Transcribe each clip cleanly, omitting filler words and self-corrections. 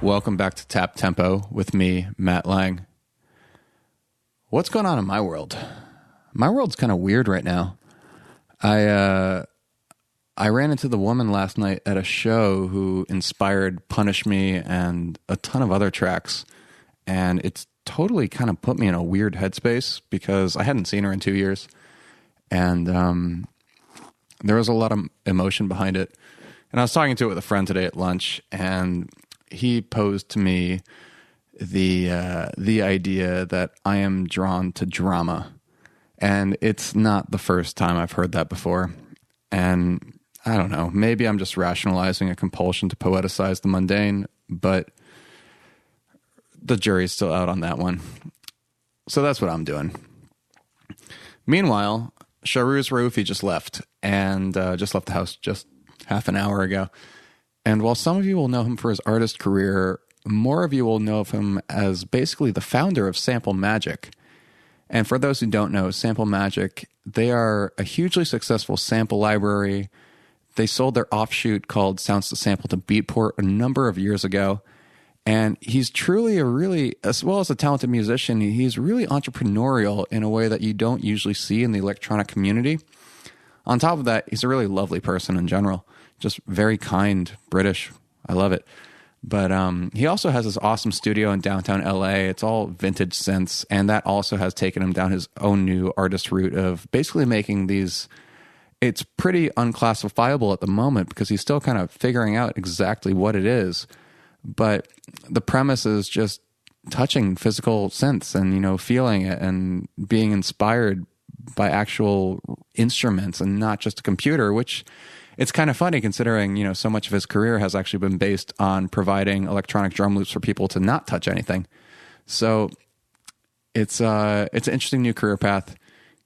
Welcome back to Tap Tempo with me, Matt Lang. What's going on in my world? My world's kind of weird right now. I ran into the woman last night at a show who inspired Punish Me and a ton of other tracks. And it's totally kind of put me in a weird headspace because I hadn't seen her in 2 years. And there was a lot of emotion behind it. And I was talking to it with a friend today at lunch, and he posed to me the idea that I am drawn to drama. And it's not the first time I've heard that before. And I don't know, maybe I'm just rationalizing a compulsion to poeticize the mundane, but the jury's still out on that one. So that's what I'm doing. Meanwhile, Sharooz Raoofi just left the house just half an hour ago. And while some of you will know him for his artist career, more of you will know of him as basically the founder of Sample Magic. And for those who don't know, Sample Magic, they are a hugely successful sample library. They sold their offshoot called Sounds to Sample to Beatport a number of years ago. And he's truly as well as a talented musician, he's really entrepreneurial in a way that you don't usually see in the electronic community. On top of that, he's a really lovely person in general. Just very kind, British. I love it. But he also has this awesome studio in downtown LA. It's all vintage synths, and that also has taken him down his own new artist route of basically making these. It's pretty unclassifiable at the moment because he's still kind of figuring out exactly what it is. But the premise is just touching physical synths and, feeling it and being inspired by actual instruments and not just a computer, which it's kind of funny considering, so much of his career has actually been based on providing electronic drum loops for people to not touch anything. So it's an interesting new career path.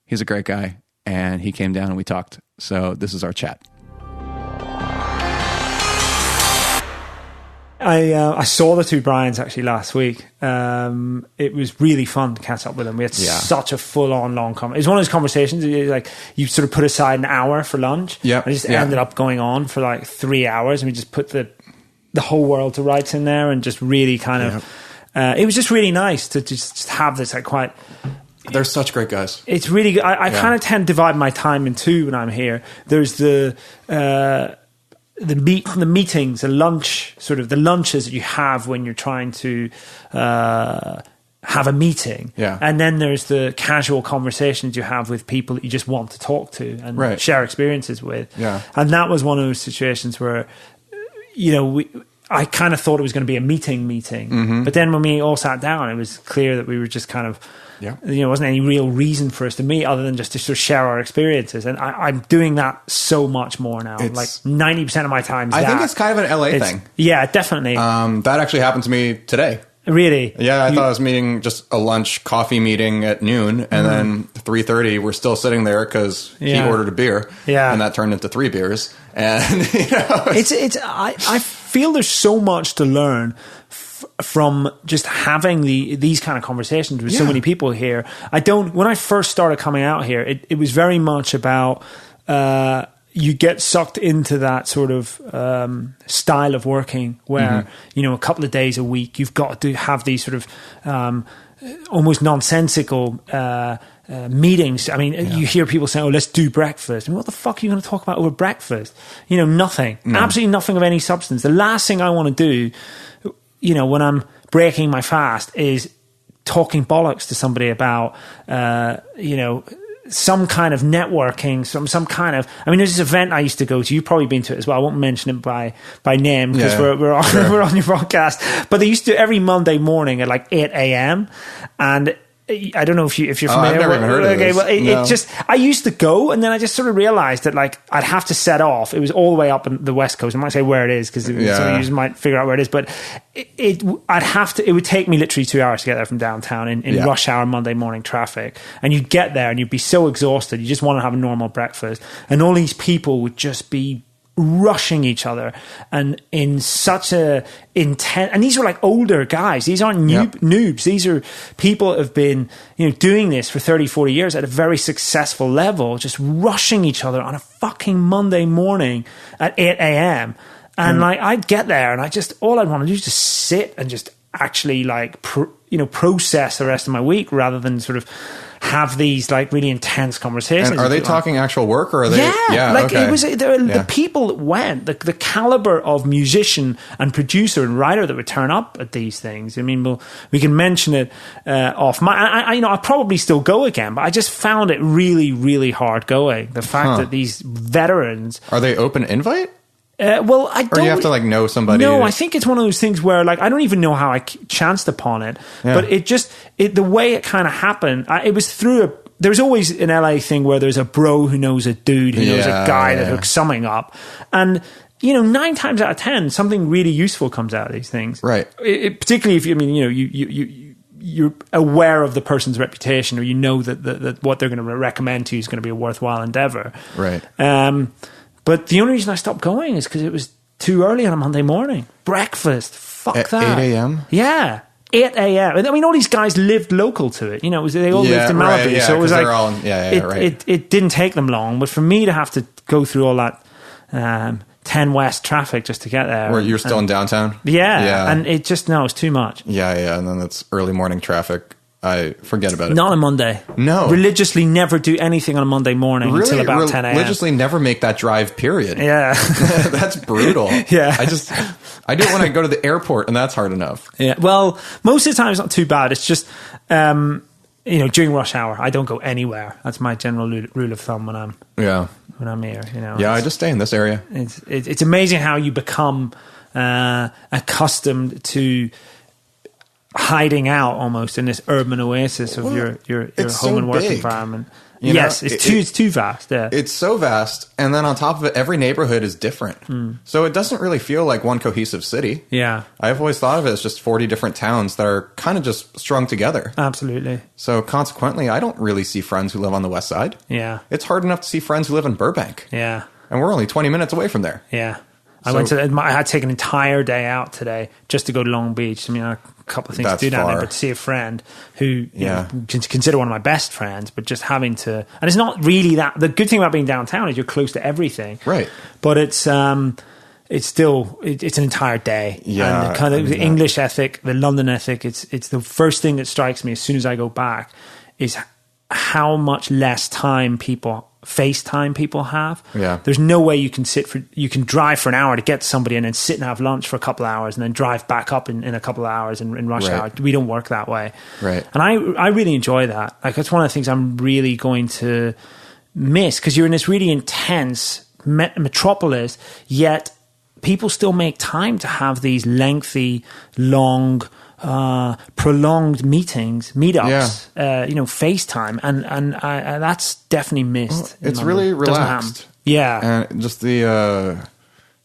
He's a great guy, and he came down and we talked. So this is our chat. I saw the two Brians actually last week. It was really fun to catch up with them. We had such a full-on long conversation. It was one of those conversations like you sort of put aside an hour for lunch. Yeah, and it just ended up going on for like 3 hours, and we just put the whole world to rights in there, and just really kind of. It was just really nice to just have this like quite. They're such great guys. It's really good. I kind of tend to divide my time in two when I'm here. There's the meetings, the lunch, sort of the lunches that you have when you're trying to have a meeting. Yeah. And then there's the casual conversations you have with people that you just want to talk to and share experiences with. Yeah. And that was one of those situations where, I kind of thought it was going to be a meeting. Mm-hmm. But then when we all sat down, it was clear that we were just kind of, there wasn't any real reason for us to meet other than just to sort of share our experiences. And I'm doing that so much more now. Like 90% of my time. I think it's kind of an LA thing. Yeah, definitely. That actually happened to me today. Really? Yeah, I thought I was meeting just a lunch coffee meeting at noon, and then 3:30 we're still sitting there because he ordered a beer, and that turned into 3 beers. And I feel there's so much to learn from just having these kind of conversations with so many people here. When I first started coming out here, it was very much about. You get sucked into that sort of style of working where, a couple of days a week, you've got to have these sort of almost nonsensical meetings. I mean, you hear people saying, let's do breakfast. And what the fuck are you going to talk about over breakfast? Nothing. No. Absolutely nothing of any substance. The last thing I want to do, when I'm breaking my fast is talking bollocks to somebody about, some kind of networking, some kind of. I mean, there's this event I used to go to. You've probably been to it as well. I won't mention it by name because we're on your podcast. But they used to every Monday morning at like 8 a.m. and I don't know if you're familiar. I've never even heard of this. Well, it just I used to go, and then I just sort of realized that like I'd have to set off. It was all the way up in the West Coast. I might say where it is because some of you might figure out where it is, but it would take me literally 2 hours to get there from downtown in rush hour Monday morning traffic. And you'd get there and you'd be so exhausted, you just want to have a normal breakfast, and all these people would just be rushing each other and in such a intense, and these are like older guys, these aren't noobs, these are people that have been doing this for 30-40 years at a very successful level, just rushing each other on a fucking Monday morning at 8 a.m. And like I'd get there and all I'd want to do is just sit and just actually like, process the rest of my week rather than sort of have these like really intense conversations. And are they talking actual work or are they? It was the people that went, the caliber of musician and producer and writer that would turn up at these things. I mean, we can mention it off. I'll probably still go again, but I just found it really, really hard going. The fact that these veterans, are they open invite? I don't. Or you have to like know somebody. No, I think it's one of those things where like I don't even know how I chanced upon it, but the way it kind of happened. It was through there's always an LA thing where there's a bro who knows a dude who knows a guy that hooks something up, and 9 times out of 10 something really useful comes out of these things. Right. Particularly if you're aware of the person's reputation, or that what they're going to recommend to you is going to be a worthwhile endeavor. Right. But the only reason I stopped going is because it was too early on a Monday morning. Breakfast. Fuck at that. 8 a.m.? Yeah. 8 a.m. I mean, all these guys lived local to it. They all lived in Malibu. Right, so it was like, right. It didn't take them long. But for me to have to go through all that 10 West traffic just to get there. Where you're still in downtown? Yeah. And it just, it's too much. Yeah. And then it's early morning traffic. I forget about it. Not on Monday. No. Religiously never do anything on a Monday morning until about 10 a.m. Religiously never make that drive, period. Yeah. That's brutal. Yeah. I do it when I go to the airport, and that's hard enough. Yeah. Well, most of the time it's not too bad. It's just, during rush hour, I don't go anywhere. That's my general rule of thumb when I'm here. Yeah, I just stay in this area. It's amazing how you become accustomed to hiding out almost in this urban oasis of your home and work environment. It's too vast. Yeah. It's so vast, and then on top of it, every neighborhood is different. So it doesn't really feel like one cohesive city. Yeah. I've always thought of it as just 40 different towns that are kind of just strung together. Absolutely. So consequently, I don't really see friends who live on the west side. Yeah. It's hard enough to see friends who live in Burbank. Yeah. And we're only 20 minutes away from there. Yeah. I had to take an entire day out today just to go to Long Beach. I mean, a couple of things to do down there, but to see a friend who consider one of my best friends, but just having to, and it's not really that. The good thing about being downtown is you're close to everything, right? But it's still an entire day. Yeah, and the kind of the English ethic, the London ethic. It's the first thing that strikes me as soon as I go back is how much less FaceTime people have. Yeah. There's no way you can drive for an hour to get to somebody and then sit and have lunch for a couple of hours and then drive back up in a couple of hours in rush hour. We don't work that way. Right. And I really enjoy that. Like, that's one of the things I'm really going to miss, because you're in this really intense metropolis, yet people still make time to have these lengthy, long, prolonged meetups, FaceTime, and that's definitely missed. It's really relaxed. Yeah. And just the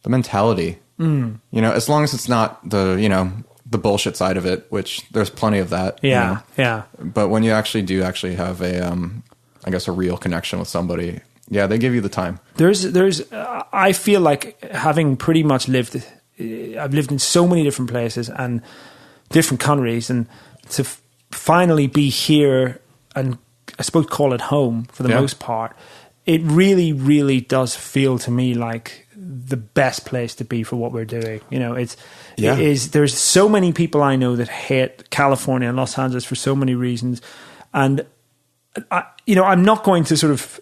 mentality, as long as it's not the bullshit side of it, which there's plenty of that. Yeah. Yeah. But when you actually have a real connection with somebody, they give you the time. I feel like, having pretty much I've lived in so many different places and different countries, and to finally be here and I suppose call it home for the most part, it really, really does feel to me like the best place to be for what we're doing. There's so many people I know that hate California and Los Angeles for so many reasons, and I'm not going to sort of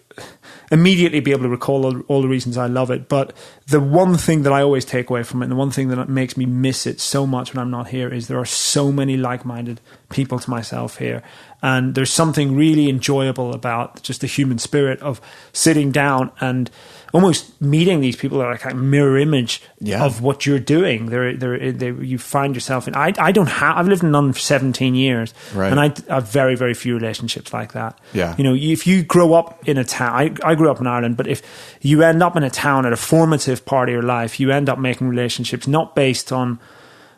immediately be able to recall all the reasons I love it, but the one thing that I always take away from it, and the one thing that makes me miss it so much when I'm not here, is there are so many like-minded people to myself here, and there's something really enjoyable about just the human spirit of sitting down and almost meeting these people that are like a mirror image of what you're doing. You find yourself in. I've lived in London for 17 years, right. And I have very, very few relationships like that. Yeah. If you grow up in a town, I grew up in Ireland, but if you end up in a town at a formative part of your life, you end up making relationships not based on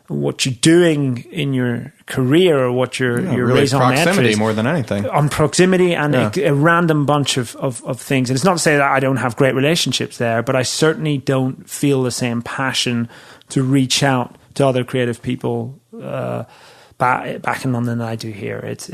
what you're doing in your career or what your really raison d'etre proximity is, more than anything. On proximity and a random bunch of things. And it's not to say that I don't have great relationships there, but I certainly don't feel the same passion to reach out to other creative people back in London than I do here. It's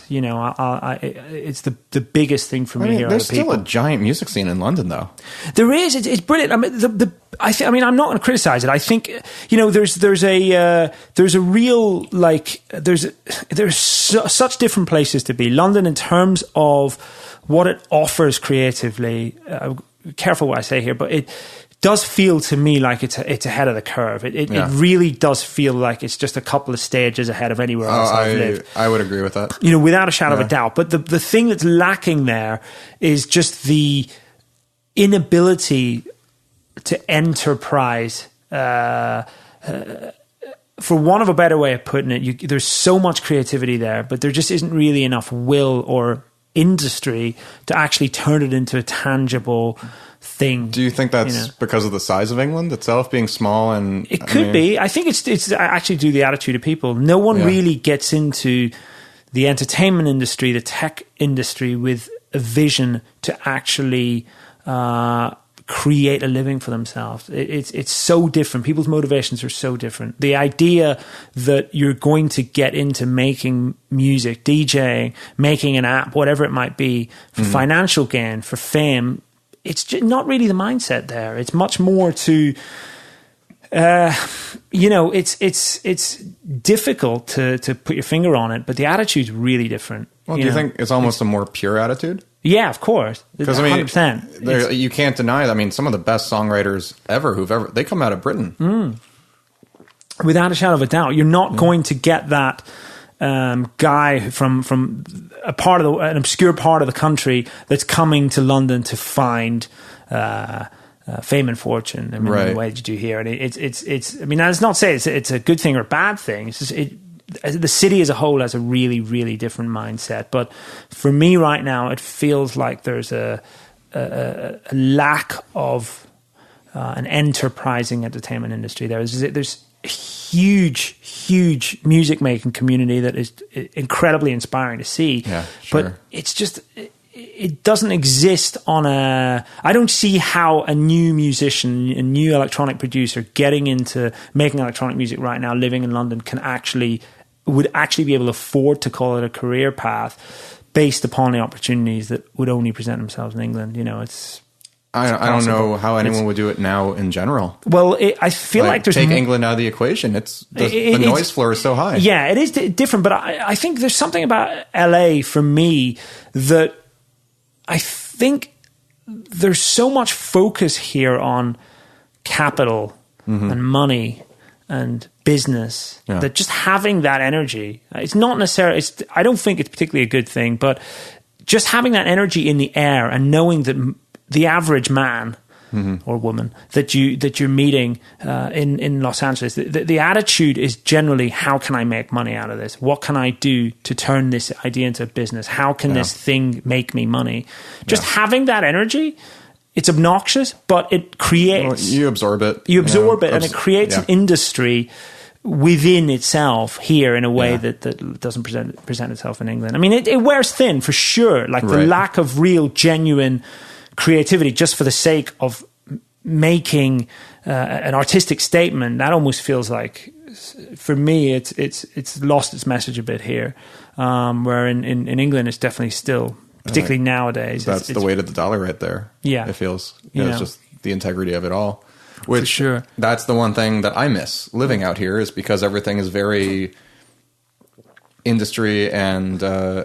you know, it's the biggest thing for me here. There's still a giant music scene in London, though. There is. It's brilliant. I mean, I mean, I'm not going to criticize it. I think, you know, there's a real, like, there's such different places to be. London, in terms of what it offers creatively, careful what I say here, but it does feel to me like it's ahead of the curve. It really does feel like it's just a couple of stages ahead of anywhere else I've lived. I would agree with that. You know, without a shadow of a doubt. But the thing that's lacking there is just the inability to enterprise. For want of a better way of putting it, there's so much creativity there, but there just isn't really enough will or industry to actually turn it into a tangible thing. Do you think that's because of the size of England itself being small? And it could be. I think it's actually due to the attitude of people. No one really gets into the entertainment industry, the tech industry, with a vision to actually create a living for themselves. It's so different. People's motivations are so different. The idea that you're going to get into making music, DJing, making an app, whatever it might be, for financial gain, for fame, it's just not really the mindset there. It's much more to, you know, it's difficult to put your finger on it, but the attitude's really different. Well, do you think it's almost a more pure attitude? Yeah, of course. Because, I mean, 100%. You can't deny that. I mean, some of the best songwriters ever, they come out of Britain. Without a shadow of a doubt. You're not going to get that guy from an obscure part of the country that's coming to London to find fame and fortune. I mean, in the way that you do here. And it's I mean, that's not to say it's a good thing or a bad thing. It's just, the city as a whole has a really, really different mindset. But for me right now, it feels like there's a lack of an enterprising entertainment industry. There's a huge music making community that is incredibly inspiring to see. Yeah, sure. But it's just, it doesn't exist on I don't see how a new musician, a new electronic producer getting into making electronic music right now, living in London, would actually be able to afford to call it a career path based upon the opportunities that would only present themselves in England. You know, I don't know how anyone would do it now in general. Well, I feel like there's... Take England out of the equation. The noise floor is so high. Yeah, it is different, but I think there's something about LA for me that I think there's so much focus here on capital and money and business that just having that energy, it's not necessarily... I don't think it's particularly a good thing, but just having that energy in the air and knowing that the average man or woman that you're meeting in Los Angeles, the attitude is generally, how can I make money out of this? What can I do to turn this idea into a business? How can this thing make me money? Just having that energy, it's obnoxious, but it creates... Well, you absorb it. You absorb it, and it creates an industry within itself here in a way that doesn't present itself in England. I mean, it wears thin for sure. Like the lack of real, genuine creativity just for the sake of making an artistic statement, that almost feels like, for me, it's lost its message a bit here. Where in England, it's definitely still, particularly nowadays. That's the weight of the dollar right there. Yeah. It feels. It's just the integrity of it all. Which, that's the one thing that I miss living out here, is because everything is very industry and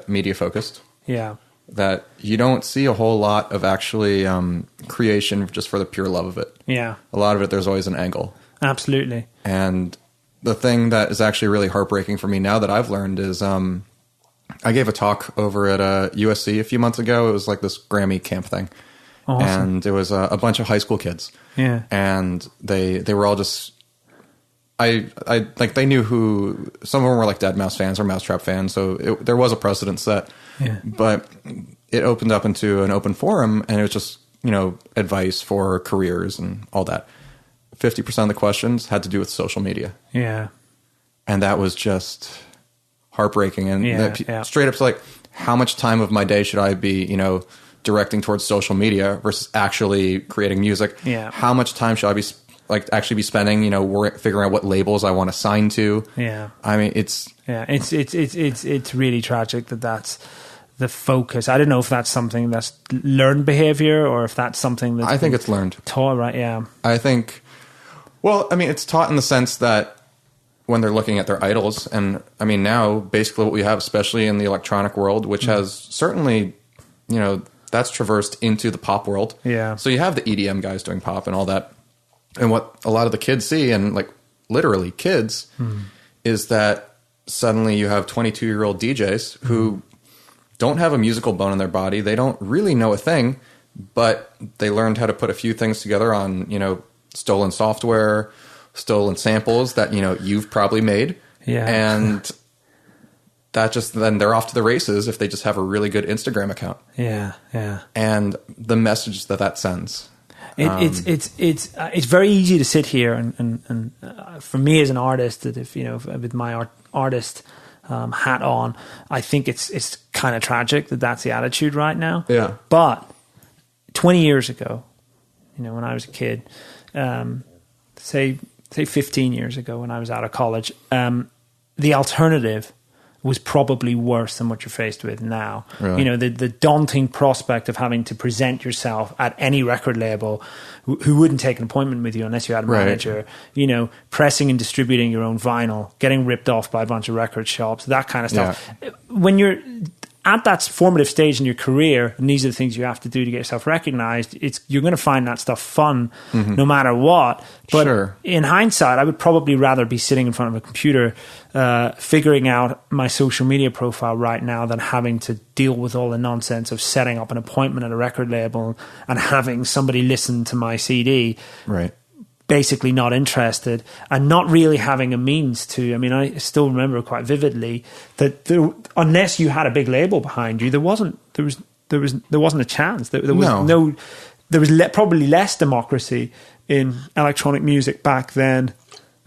media focused. Yeah. That you don't see a whole lot of actually creation just for the pure love of it. Yeah. A lot of it, there's always an angle. Absolutely. And the thing that is actually really heartbreaking for me now that I've learned is I gave a talk over at USC a few months ago. It was like this Grammy camp thing. Awesome. And it was a bunch of high school kids. Yeah. And they were all just... I like, they knew who... Some of them were like Dead Mouse fans or Mousetrap fans, so there was a precedent set. Yeah. But it opened up into an open forum, and it was just, advice for careers and all that. 50% of the questions had to do with social media. Yeah. And that was just heartbreaking. And straight up to like, how much time of my day should I be, directing towards social media versus actually creating music? Yeah. How much time should I be like actually be spending, figuring out what labels I want to sign to. Yeah. I mean, it's really tragic that's the focus. I don't know if that's something that's learned behavior or if that's something that's... I think it's learned. Taught, right? Yeah. I think, well, I mean, it's taught in the sense that when they're looking at their idols, and I mean, now basically what we have, especially in the electronic world, which has certainly, that's traversed into the pop world. Yeah. So you have the EDM guys doing pop and all that. And what a lot of the kids see, and like literally kids, is that suddenly you have 22-year-old DJs who don't have a musical bone in their body. They don't really know a thing, but they learned how to put a few things together on, stolen software, stolen samples that, you've probably made. Yeah. And then they're off to the races if they just have a really good Instagram account. Yeah. Yeah. And the message that sends. It's very easy to sit here and for me as an artist, that if with my artist hat on, I think it's kind of tragic that that's the attitude right now. Yeah. But 20 years ago, when I was a kid, say 15 years ago when I was out of college, the alternative was probably worse than what you're faced with now. Really? The daunting prospect of having to present yourself at any record label who wouldn't take an appointment with you unless you had a manager, pressing and distributing your own vinyl, getting ripped off by a bunch of record shops, that kind of stuff. Yeah. When you're at that formative stage in your career, and these are the things you have to do to get yourself recognized, you're going to find that stuff fun no matter what. But in hindsight, I would probably rather be sitting in front of a computer figuring out my social media profile right now than having to deal with all the nonsense of setting up an appointment at a record label and having somebody listen to my CD. Right. Basically not interested and not really having a means to. I mean, I still remember quite vividly that unless you had a big label behind you, there wasn't a chance. There was probably less democracy in electronic music back then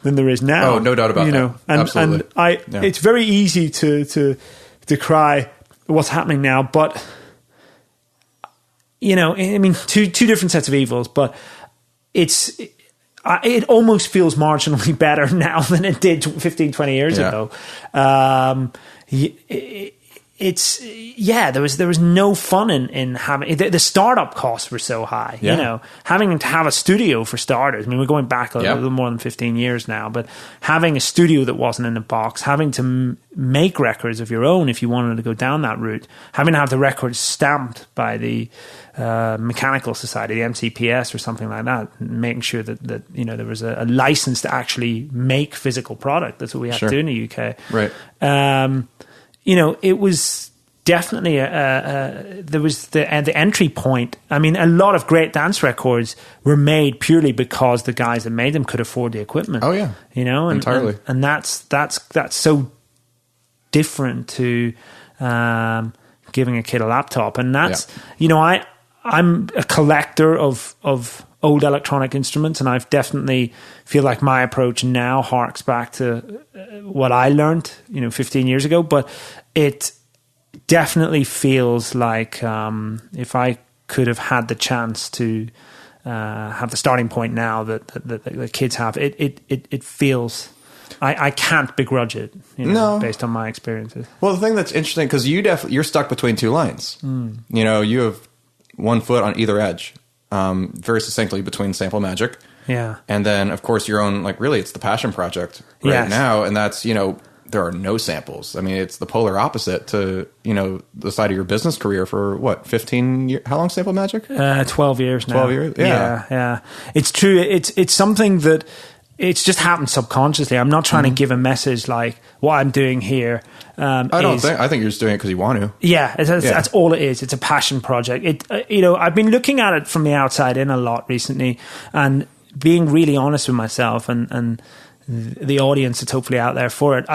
than there is now. Oh, no doubt about that. Absolutely. And it's very easy to decry what's happening now, but I mean, two different sets of evils, but it almost feels marginally better now than it did 15, 20 years ago. There was no fun in having the startup costs were so high. Having to have a studio for starters. I mean, we're going back a little more than 15 years now, but having a studio that wasn't in a box, having to make records of your own if you wanted to go down that route, having to have the records stamped by the Mechanical Society, the MCPS or something like that, making sure that there was a license to actually make physical product. That's what we had to do in the UK. Right. It was definitely there was the entry point. I mean, a lot of great dance records were made purely because the guys that made them could afford the equipment. Oh yeah, entirely. And that's so different to giving a kid a laptop. And that's I'm a collector of old electronic instruments, and I've definitely feel like my approach now harks back to what I learned 15 years ago, but it definitely feels like if I could have had the chance to have the starting point now that the kids have, it feels I can't begrudge it based on my experiences. Well, the thing that's interesting, because you're stuck between two lines. You have one foot on either edge, very succinctly, between Sample Magic, and then of course your own, like, really it's the passion project now, and that's there are no samples. I mean, it's the polar opposite to the side of your business career for what, 15 years? How long Sample Magic? 12 years now. 12 years. Yeah. It's true. It's something that it's just happened subconsciously. I'm not trying to give a message like what I'm doing here. I think you're just doing it because you want to. Yeah, that's all it is. It's a passion project. I've been looking at it from the outside in a lot recently, and being really honest with myself and the audience that's hopefully out there for it.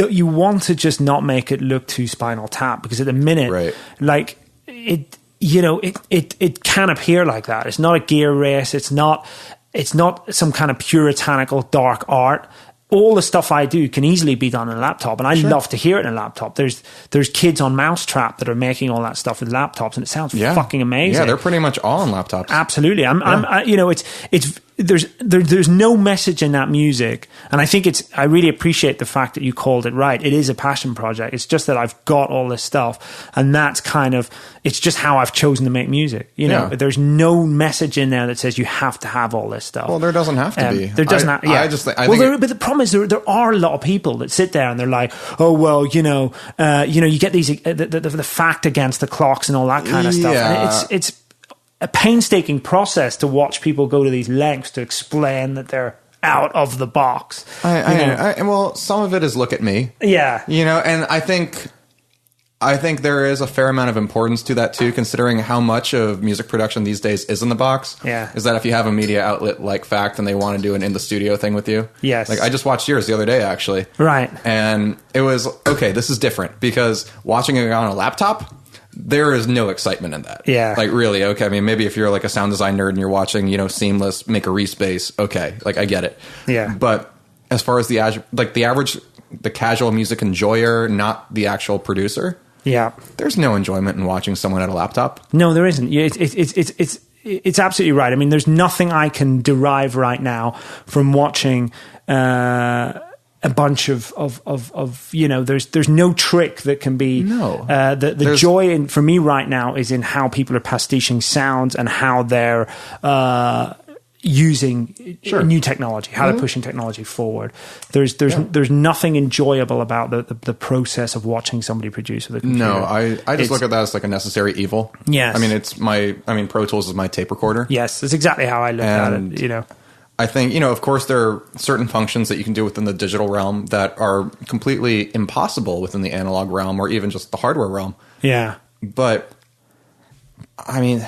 You want to just not make it look too Spinal Tap, because at the minute, like it can appear like that. It's not a gear race. It's not some kind of puritanical dark art. All the stuff I do can easily be done on a laptop, and I love to hear it in a laptop. There's kids on Mousetrap that are making all that stuff with laptops, and it sounds fucking amazing. Yeah, they're pretty much all on laptops. Absolutely. there's no message in that music, and I think I really appreciate the fact that you called it right. It is a passion project. It's just that I've got all this stuff, and that's kind of, it's just how I've chosen to make music. You know, there's no message in there that says you have to have all this stuff. Well, there doesn't have to be. There doesn't. But the problem is there are a lot of people that sit there and they're like, oh well, you get these the fact against the clocks and all that kind of stuff. And it's a painstaking process to watch people go to these lengths to explain that they're out of the box. Well, some of it is look at me. Yeah. And I think there is a fair amount of importance to that too, considering how much of music production these days is in the box. Yeah. Is that if you have a media outlet like Fact and they want to do an in the studio thing with you? Yes. Like I just watched yours the other day, actually. Right. And it was, okay, this is different because watching it on a laptop, there is no excitement in that. Yeah. Like really, okay. I mean, maybe if you're like a sound design nerd and you're watching, Seamless make a respace, okay. Like I get it. Yeah. But as far as the average, the casual music enjoyer, not the actual producer. Yeah. There's no enjoyment in watching someone at a laptop. No, there isn't. It's absolutely right. I mean, there's nothing I can derive right now from watching, a bunch of there's no trick that can be the joy for me right now is in how people are pastiching sounds and how they're using new technology, how they're pushing technology forward. There's nothing enjoyable about the process of watching somebody produce with a computer. No, I just look at that as like a necessary evil. Yes. I mean Pro Tools is my tape recorder. Yes, that's exactly how I look at it, I think, of course, there are certain functions that you can do within the digital realm that are completely impossible within the analog realm or even just the hardware realm. Yeah. But, I mean...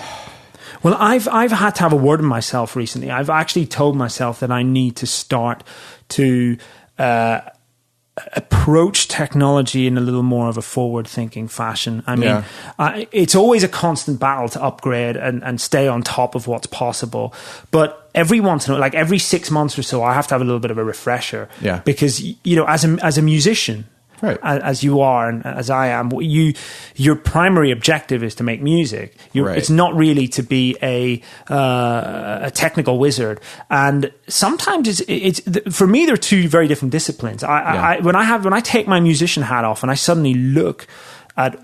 Well, I've had to have a word with myself recently. I've actually told myself that I need to start to approach technology in a little more of a forward-thinking fashion. I mean, it's always a constant battle to upgrade and stay on top of what's possible. But every once in a while, like every 6 months or so, I have to have a little bit of a refresher. Yeah. Because, as a musician, right, as you are and as I am, your primary objective is to make music. Right. It's not really to be a technical wizard. And sometimes it's for me they're two very different disciplines. When I take my musician hat off and I suddenly look at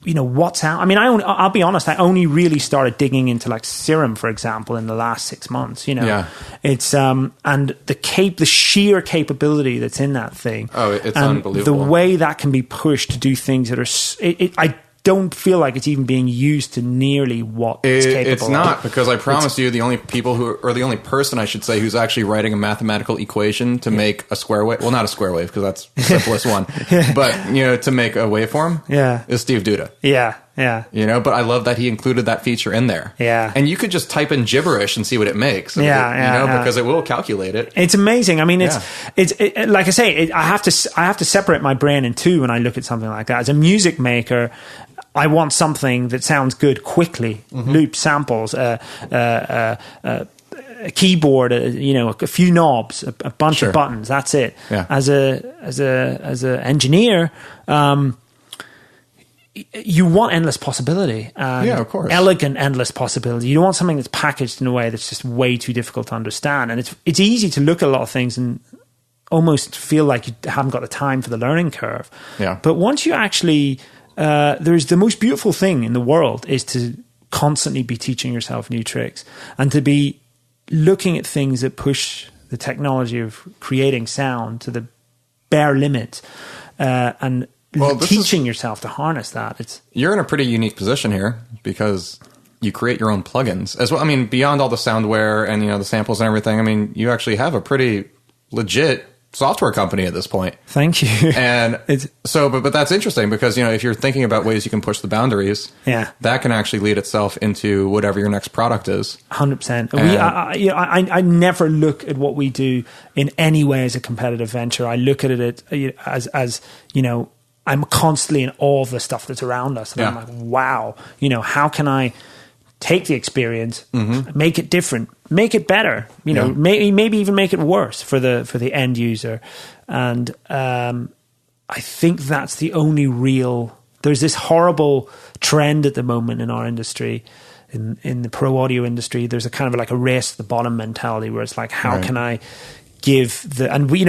what's out. I mean, I'll be honest. I only really started digging into like Serum, for example, in the last 6 months. It's and the sheer capability that's in that thing. Oh, it's and unbelievable. The way that can be pushed to do things that are. I don't feel like it's even being used to nearly what it's capable of. It's not, because I promise you the only person I should say who's actually writing a mathematical equation to make a square wave, well, not a square wave because that's the simplest one, but to make a waveform is Steve Duda. Yeah. But I love that he included that feature in there. Yeah. And you could just type in gibberish and see what it makes. Because it will calculate it. It's amazing. I mean, it's like I say, I have to separate my brain in two when I look at something like that. As a music maker, I want something that sounds good quickly, loop samples, a keyboard, a few knobs, a bunch of buttons. That's it. Yeah. As a engineer, you want endless possibility. Of course. Elegant, endless possibility. You don't want something that's packaged in a way that's just way too difficult to understand. And it's easy to look at a lot of things and almost feel like you haven't got the time for the learning curve. Yeah. But once you actually... there's the most beautiful thing in the world is to constantly be teaching yourself new tricks and to be looking at things that push the technology of creating sound to the bare limit and teaching yourself to harness that. You're in a pretty unique position here because you create your own plugins as well. I mean, beyond all the soundware and the samples and everything, I mean, you actually have a pretty legit software company at this point. Thank you. And but that's interesting because if you're thinking about ways you can push the boundaries, that can actually lead itself into whatever your next product is. 100%. I never look at what we do in any way as a competitive venture. I look at it as I'm constantly in awe of the stuff that's around us, and I'm like, wow, how can I take the experience, make it different, make it better, maybe even make it worse for the end user. And I think that's the only real... There's this horrible trend at the moment in our industry in the pro audio industry, there's a kind of like a race to the bottom mentality where it's like, how can I give and we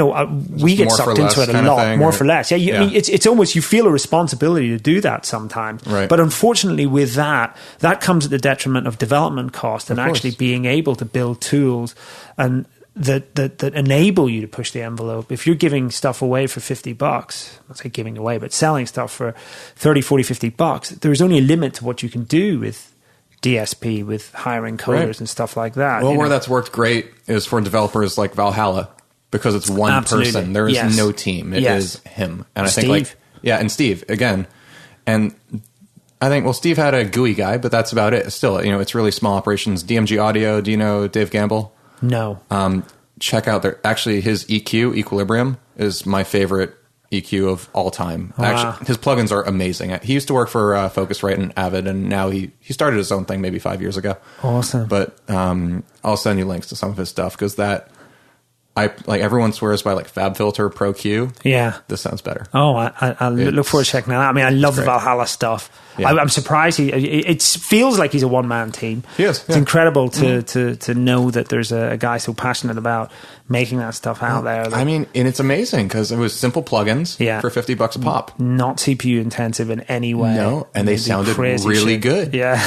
get sucked into it a lot, more for less. I mean, it's almost, you feel a responsibility to do that sometimes. Right. But unfortunately with that comes at the detriment of development cost and actually being able to build tools and that enable you to push the envelope. If you're giving stuff away for $50, not say giving away, but selling stuff for 30, 40, $50, there's only a limit to what you can do with DSP, with hiring coders and stuff like that. Well, where that's worked great is for developers like Valhalla, because it's one person. There is no team. It is him. And I think and Steve again. And I think, well, Steve had a GUI guy, but that's about it. Still, it's really small operations. DMG Audio. Do you know Dave Gamble? No. Check out actually his EQ, Equilibrium, is my favorite EQ of all time. Actually, his plugins are amazing. He used to work for Focusrite and Avid, and now he started his own thing maybe 5 years ago. Awesome. But I'll send you links to some of his stuff, because everyone swears by like FabFilter Pro Q. Yeah, this sounds better. Oh, I look forward to checking that out. I mean, I love the Valhalla stuff. Yeah. I'm surprised it feels like he's a one-man team. He is. It's incredible to know that there's a guy so passionate about making that stuff out there. I mean, and it's amazing because it was simple plugins for $50 a pop. Not CPU intensive in any way. No, and they sounded really good. Yeah.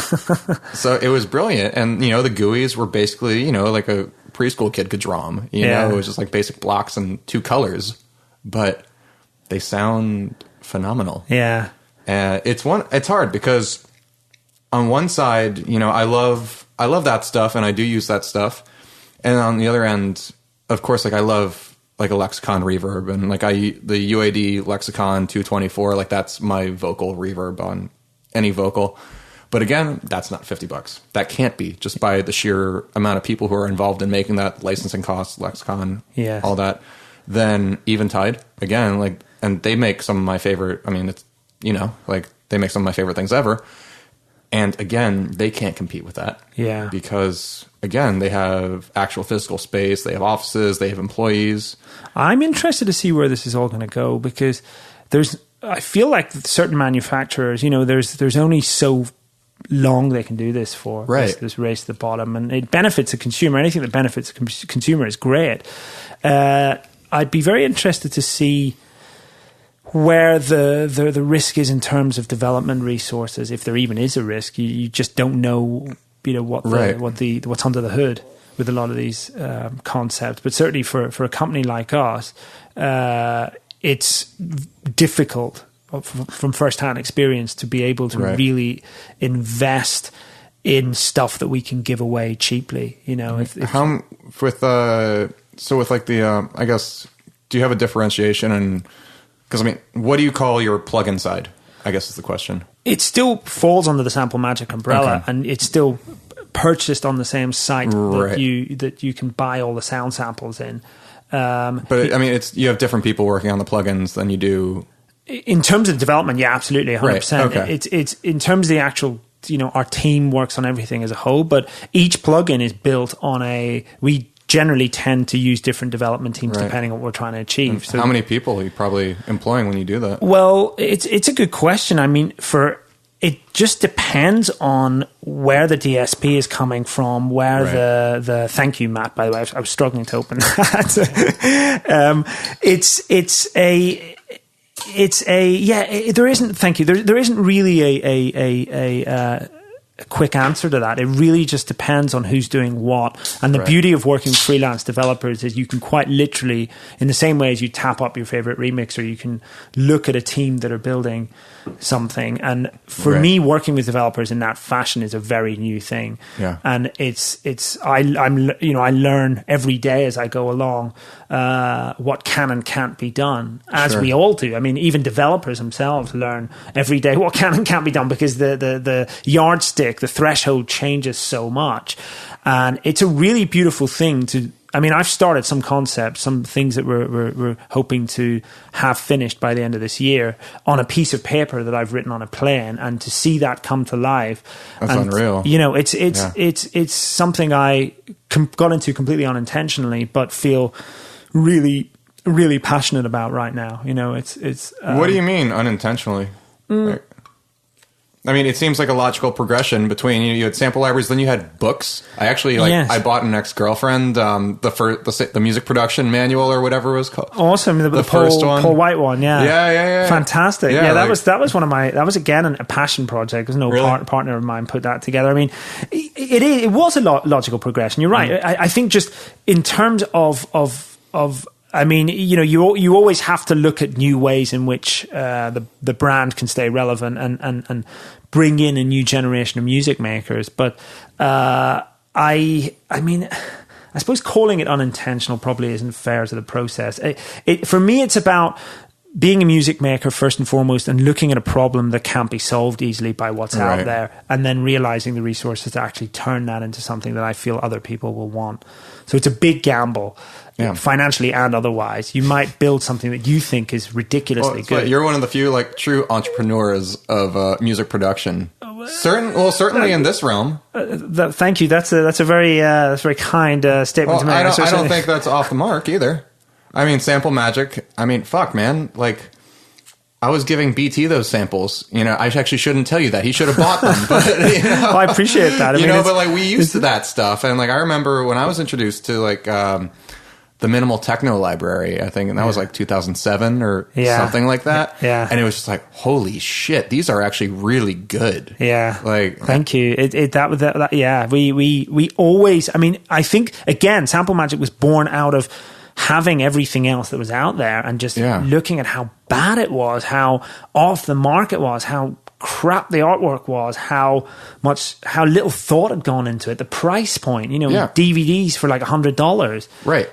So it was brilliant. And, the GUIs were basically, like a preschool kid could draw them. It was just like basic blocks and 2 colors, but they sound phenomenal. Yeah. It's hard because on one side, I love that stuff and I do use that stuff. And on the other end, of course, I love a Lexicon reverb, and the UAD Lexicon 224, that's my vocal reverb on any vocal. But again, that's not $50. That can't be, just by the sheer amount of people who are involved in making that, licensing costs, Lexicon, all that. Then Eventide, again, and they make some of my favorite, I mean, it's, they make some of my favorite things ever. And again, they can't compete with that. Yeah. Because, again, they have actual physical space, they have offices, they have employees. I'm interested to see where this is all going to go, because I feel like certain manufacturers, there's only so long they can do this for. Right. This race to the bottom. And it benefits the consumer. Anything that benefits the consumer is great. I'd be very interested to see where the risk is in terms of development resources, if there even is a risk. You just don't know, what's under the hood with a lot of these concepts. But certainly for a company like us, it's difficult from first-hand experience to be able to really invest in stuff that we can give away cheaply. I guess, do you have a differentiation? And because, I mean, what do you call your plugin side, I guess is the question. It still falls under the Sample Magic umbrella, and it's still purchased on the same site that you can buy all the sound samples in. But I mean, you have different people working on the plugins than you do. In terms of development, yeah, absolutely, 100%. Right. Okay. It's in terms of the actual, our team works on everything as a whole, but each plugin is built on we generally tend to use different development teams depending on what we're trying to achieve. So, how many people are you probably employing when you do that? Well, it's a good question. I mean, it just depends on where the DSP is coming from, where the thank you, Matt, by the way, I was struggling to open that. There isn't really a quick answer to that. It really just depends on who's doing what. And the beauty of working with freelance developers is you can quite literally, in the same way as you tap up your favorite remixer, you can look at a team that are building something. And for me, working with developers in that fashion is a very new thing. Yeah. And I learn every day as I go along what can and can't be done, as we all do. I mean, even developers themselves learn every day what can and can't be done, because the yardstick, the threshold changes so much. And it's a really beautiful thing to, I mean, I've started some concepts, some things that we're hoping to have finished by the end of this year on a piece of paper that I've written on a plane, and to see that come to life. That's unreal. It's something I got into completely unintentionally, but feel really, really passionate about right now. What do you mean unintentionally? I mean, it seems like a logical progression between you had sample libraries, then you had books. I actually I bought an ex-girlfriend the music production manual or whatever it was called. Awesome, the first one, Paul White one, yeah, fantastic. Yeah, that was one of my again a passion project. There's no partner of mine put that together. I mean, it was a logical progression. You're right. I think just in terms of I mean, you always have to look at new ways in which the brand can stay relevant and bring in a new generation of music makers. But I mean, I suppose calling it unintentional probably isn't fair to the process. For me, it's about being a music maker first and foremost and looking at a problem that can't be solved easily by what's out there, and then realizing the resources to actually turn that into something that I feel other people will want. So it's a big gamble. Yeah. Financially and otherwise. You might build something that you think is ridiculously good. Like you're one of the few true entrepreneurs of music production. Certainly in this realm. Thank you. That's a very kind statement to make. I don't think that's off the mark either. I mean, sample magic. I mean, fuck, man. Like, I was giving BT those samples. I actually shouldn't tell you that. He should have bought them. But well, I appreciate that. But we used that stuff, and I remember when I was introduced to the minimal techno library, I think, and that was 2007 or something like that. Yeah. And it was just like, holy shit, these are actually really good. Yeah. Thank you. That we always, I mean, I think again, Sample Magic was born out of having everything else that was out there and just looking at how bad it was, how off the mark it was, how crap the artwork was, how little thought had gone into it, the price point, DVDs for $100, right?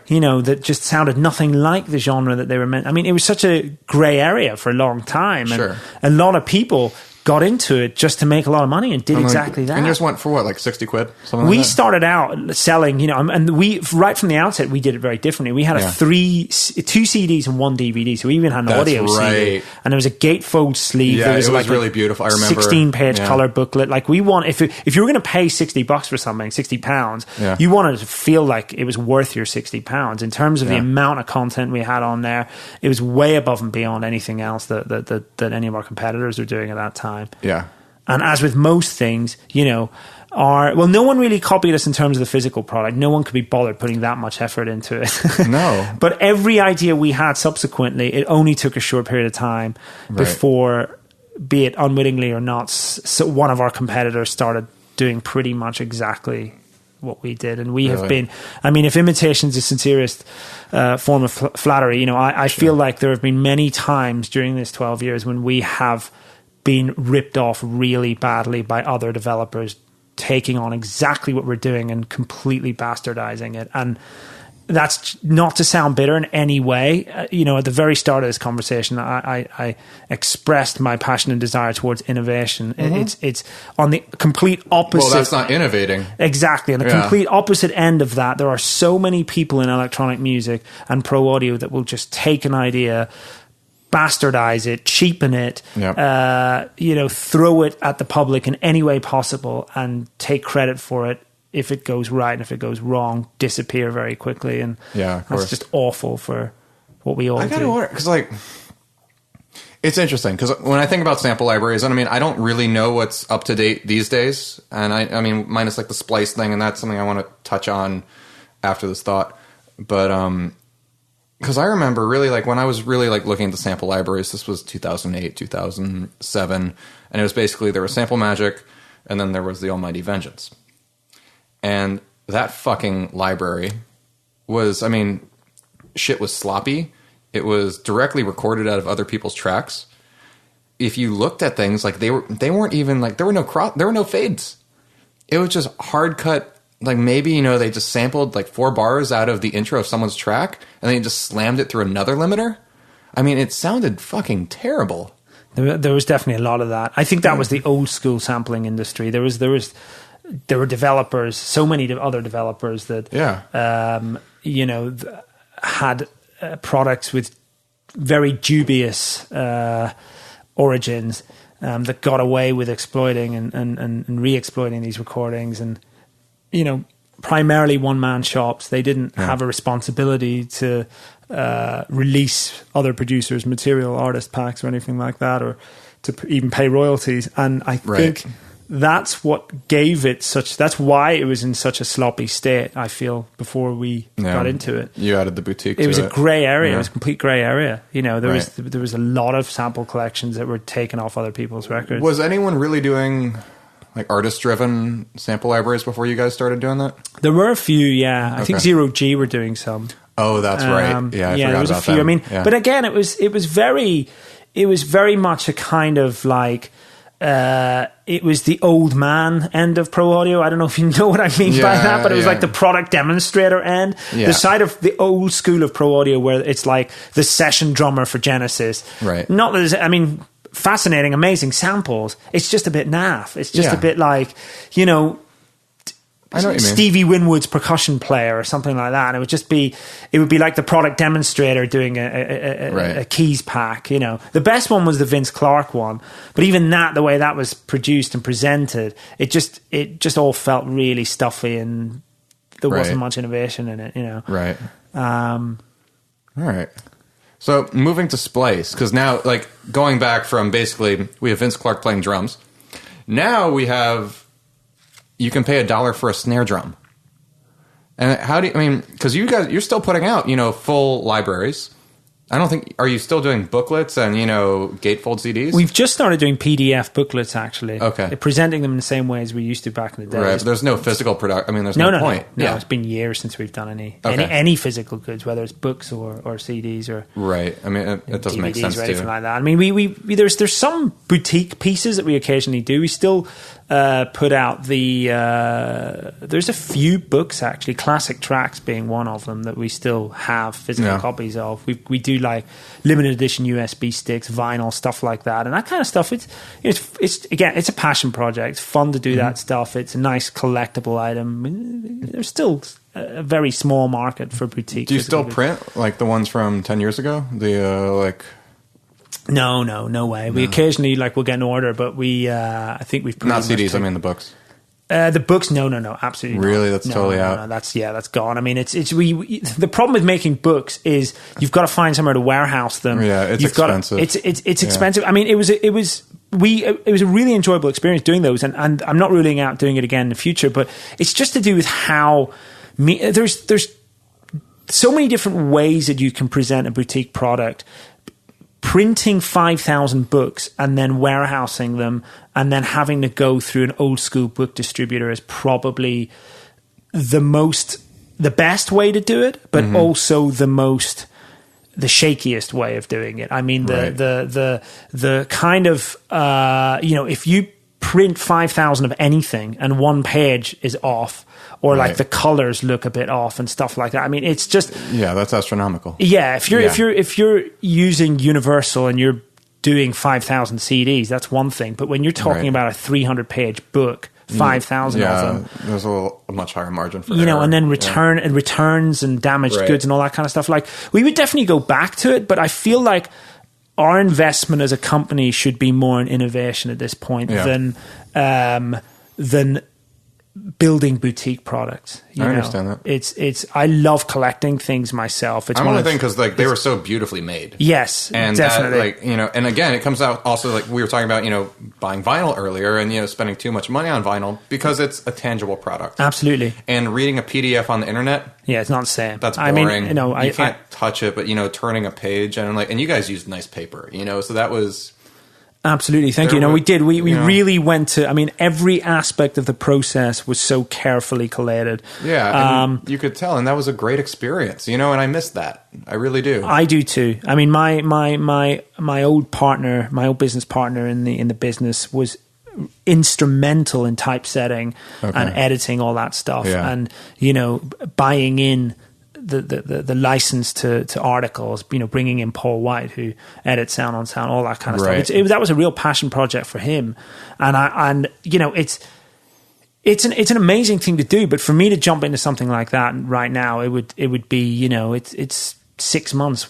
That just sounded nothing like the genre that they were meant. I mean, it was such a gray area for a long time, and a lot of people got into it just to make a lot of money and did exactly that. And just went for what, $60 quid? Something we like that? started out selling, and we right from the outset we did it very differently. We had two CDs and one DVD, so we even had an audio CD, and there was a gatefold sleeve. Yeah, it was really beautiful. I remember 16-page color booklet. We want if you were going to pay $60 for something, £60, you wanted to feel like it was worth your £60 in terms of the amount of content we had on there. It was way above and beyond anything else that any of our competitors were doing at that time. Yeah. And as with most things, no one really copied us in terms of the physical product. No one could be bothered putting that much effort into it. No. But every idea we had subsequently, it only took a short period of time before, be it unwittingly or not, so one of our competitors started doing pretty much exactly what we did. And we have been, I mean, if imitation's the sincerest form of flattery, I feel like there have been many times during this 12 years when we have been ripped off really badly by other developers taking on exactly what we're doing and completely bastardizing it. And that's not to sound bitter in any way. At the very start of this conversation, I expressed my passion and desire towards innovation. Mm-hmm. It's on the complete opposite. Well, that's not innovating. Exactly. On the complete opposite end of that, there are so many people in electronic music and pro audio that will just take an idea, bastardize it, cheapen it, throw it at the public in any way possible and take credit for it. If it goes right and if it goes wrong, disappear very quickly. And that's just awful for what we all do. I gotta wonder, because it's interesting, because when I think about sample libraries, and I don't really know what's up to date these days. And I mean, minus the splice thing, and that's something I want to touch on after this thought. But, because I remember really when I was really looking at the sample libraries, this was 2008, 2007, and it was basically there was Sample Magic, and then there was the Almighty Vengeance. And that fucking library was, shit was sloppy. It was directly recorded out of other people's tracks. If you looked at things, they weren't even there were no fades. It was just hard cut. Maybe, they just sampled 4 bars out of the intro of someone's track and then just slammed it through another limiter. It sounded fucking terrible. There was definitely a lot of that. I think that was the old school sampling industry. There were developers, so many other developers that, had products with very dubious origins that got away with exploiting and re-exploiting these recordings. And, primarily one-man shops. They didn't have a responsibility to release other producers' material, artist packs or anything like that, or even pay royalties. And I think that's what gave it that's why it was in such a sloppy state, I feel, before we got into it. You added the boutique to it. It was a grey area. Yeah. It was a complete grey area. You know, there was a lot of sample collections that were taken off other people's records. Was anyone really doing like artist-driven sample libraries before you guys started doing that? There were a few, yeah. I think Zero G were doing some. Oh, that's right. Yeah, I forgot there was about a few. them. I mean, but again, it was very much a kind of like, it was the old man end of pro audio. I don't know if you know what I mean by that, but it was like the product demonstrator end. Yeah. The side of the old school of pro audio where it's like the session drummer for Genesis. Right. Not that I mean, fascinating, amazing samples. It's just a bit naff. It's just a bit like, you know, I know what you mean. Stevie Winwood's percussion player or something like that. And it would be like the product demonstrator doing a keys pack, you know. The best one was the Vince Clarke one, but even that, the way that was produced and presented, it just all felt really stuffy and there wasn't much innovation in it, you know. Right. All right. So moving to Splice, because now, like, going back from basically, we have Vince Clarke playing drums. Now we have, you can pay $1 for a snare drum. And how do you, I mean, because you guys, you're still putting out, you know, full libraries. I don't think, are you still doing booklets and, you know, gatefold CDs? We've just started doing PDF booklets, actually. Okay. Presenting them in the same way as we used to back in the day. Right, but there's no physical product. I mean, there's no point. No, it's been years since we've done any physical goods, whether it's books or CDs or right. I mean, it doesn't DVDs make sense or anything like that. I mean, we there's some boutique pieces that we occasionally do. We still put out there's a few books, actually, Classic Tracks being one of them, that we still have physical copies of. We do like limited edition USB sticks, vinyl, stuff like that, and that kind of stuff. It's again, it's a passion project. It's fun to do that stuff. It's a nice collectible item. There's still a very small market for boutique. Do you still print like the ones from 10 years ago? No way. We occasionally we'll get an order, but I think we've not CDs. I mean the books. The books, no, absolutely not. Really, that's totally out. No, that's gone. I mean, it's the problem with making books is you've got to find somewhere to warehouse them. Yeah, it's expensive. It's expensive. I mean, it was a really enjoyable experience doing those, and I'm not ruling out doing it again in the future. But it's just to do with how there's so many different ways that you can present a boutique product. Printing 5,000 books and then warehousing them and then having to go through an old school book distributor is probably the best way to do it, but also the shakiest way of doing it. I mean, the kind of, if you print 5,000 of anything and one page is off, or like the colors look a bit off and stuff like that. I mean, it's just that's astronomical. Yeah, if you're using Universal and you're doing 5,000 CDs, that's one thing. But when you're talking about a 300-page book, 5,000 of them, there's a much higher margin for error. And then returns and damaged goods and all that kind of stuff. Like, we would definitely go back to it, but I feel like our investment as a company should be more in innovation at this point than building boutique products. I understand that. It's I love collecting things myself. It's I'm only thinking because they were so beautifully made. Yes, and definitely. And again, it comes out also like we were talking about, buying vinyl earlier and spending too much money on vinyl because it's a tangible product. Absolutely. And reading a PDF on the internet, it's not the same. That's boring. You can't touch it, but turning a page and you guys used nice paper, so that was. Absolutely. Thank you. We did. We really went to, every aspect of the process was so carefully collated. Yeah. And you could tell. And that was a great experience, and I miss that. I really do. I do too. I mean, my old partner, my old business partner in the business was instrumental in typesetting and editing all that stuff and, buying in the license to articles, bringing in Paul White, who edits Sound on Sound, all that kind of stuff. That was a real passion project for him, and it's an amazing thing to do. But for me to jump into something like that right now, it would be it's 6 months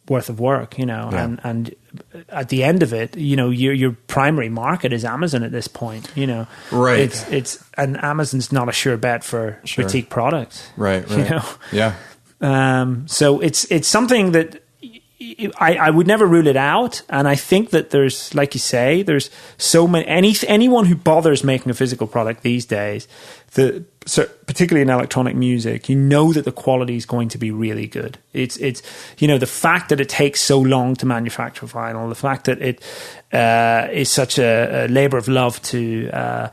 worth of work, and at the end of it, your primary market is Amazon at this point, right. And Amazon's not a sure bet for boutique products, right. So it's something that I would never rule it out, and I think that there's, like you say, there's so many. Anyone who bothers making a physical product these days, particularly in electronic music, you know that the quality is going to be really good. It's the fact that it takes so long to manufacture vinyl, the fact that it is such a labor of love to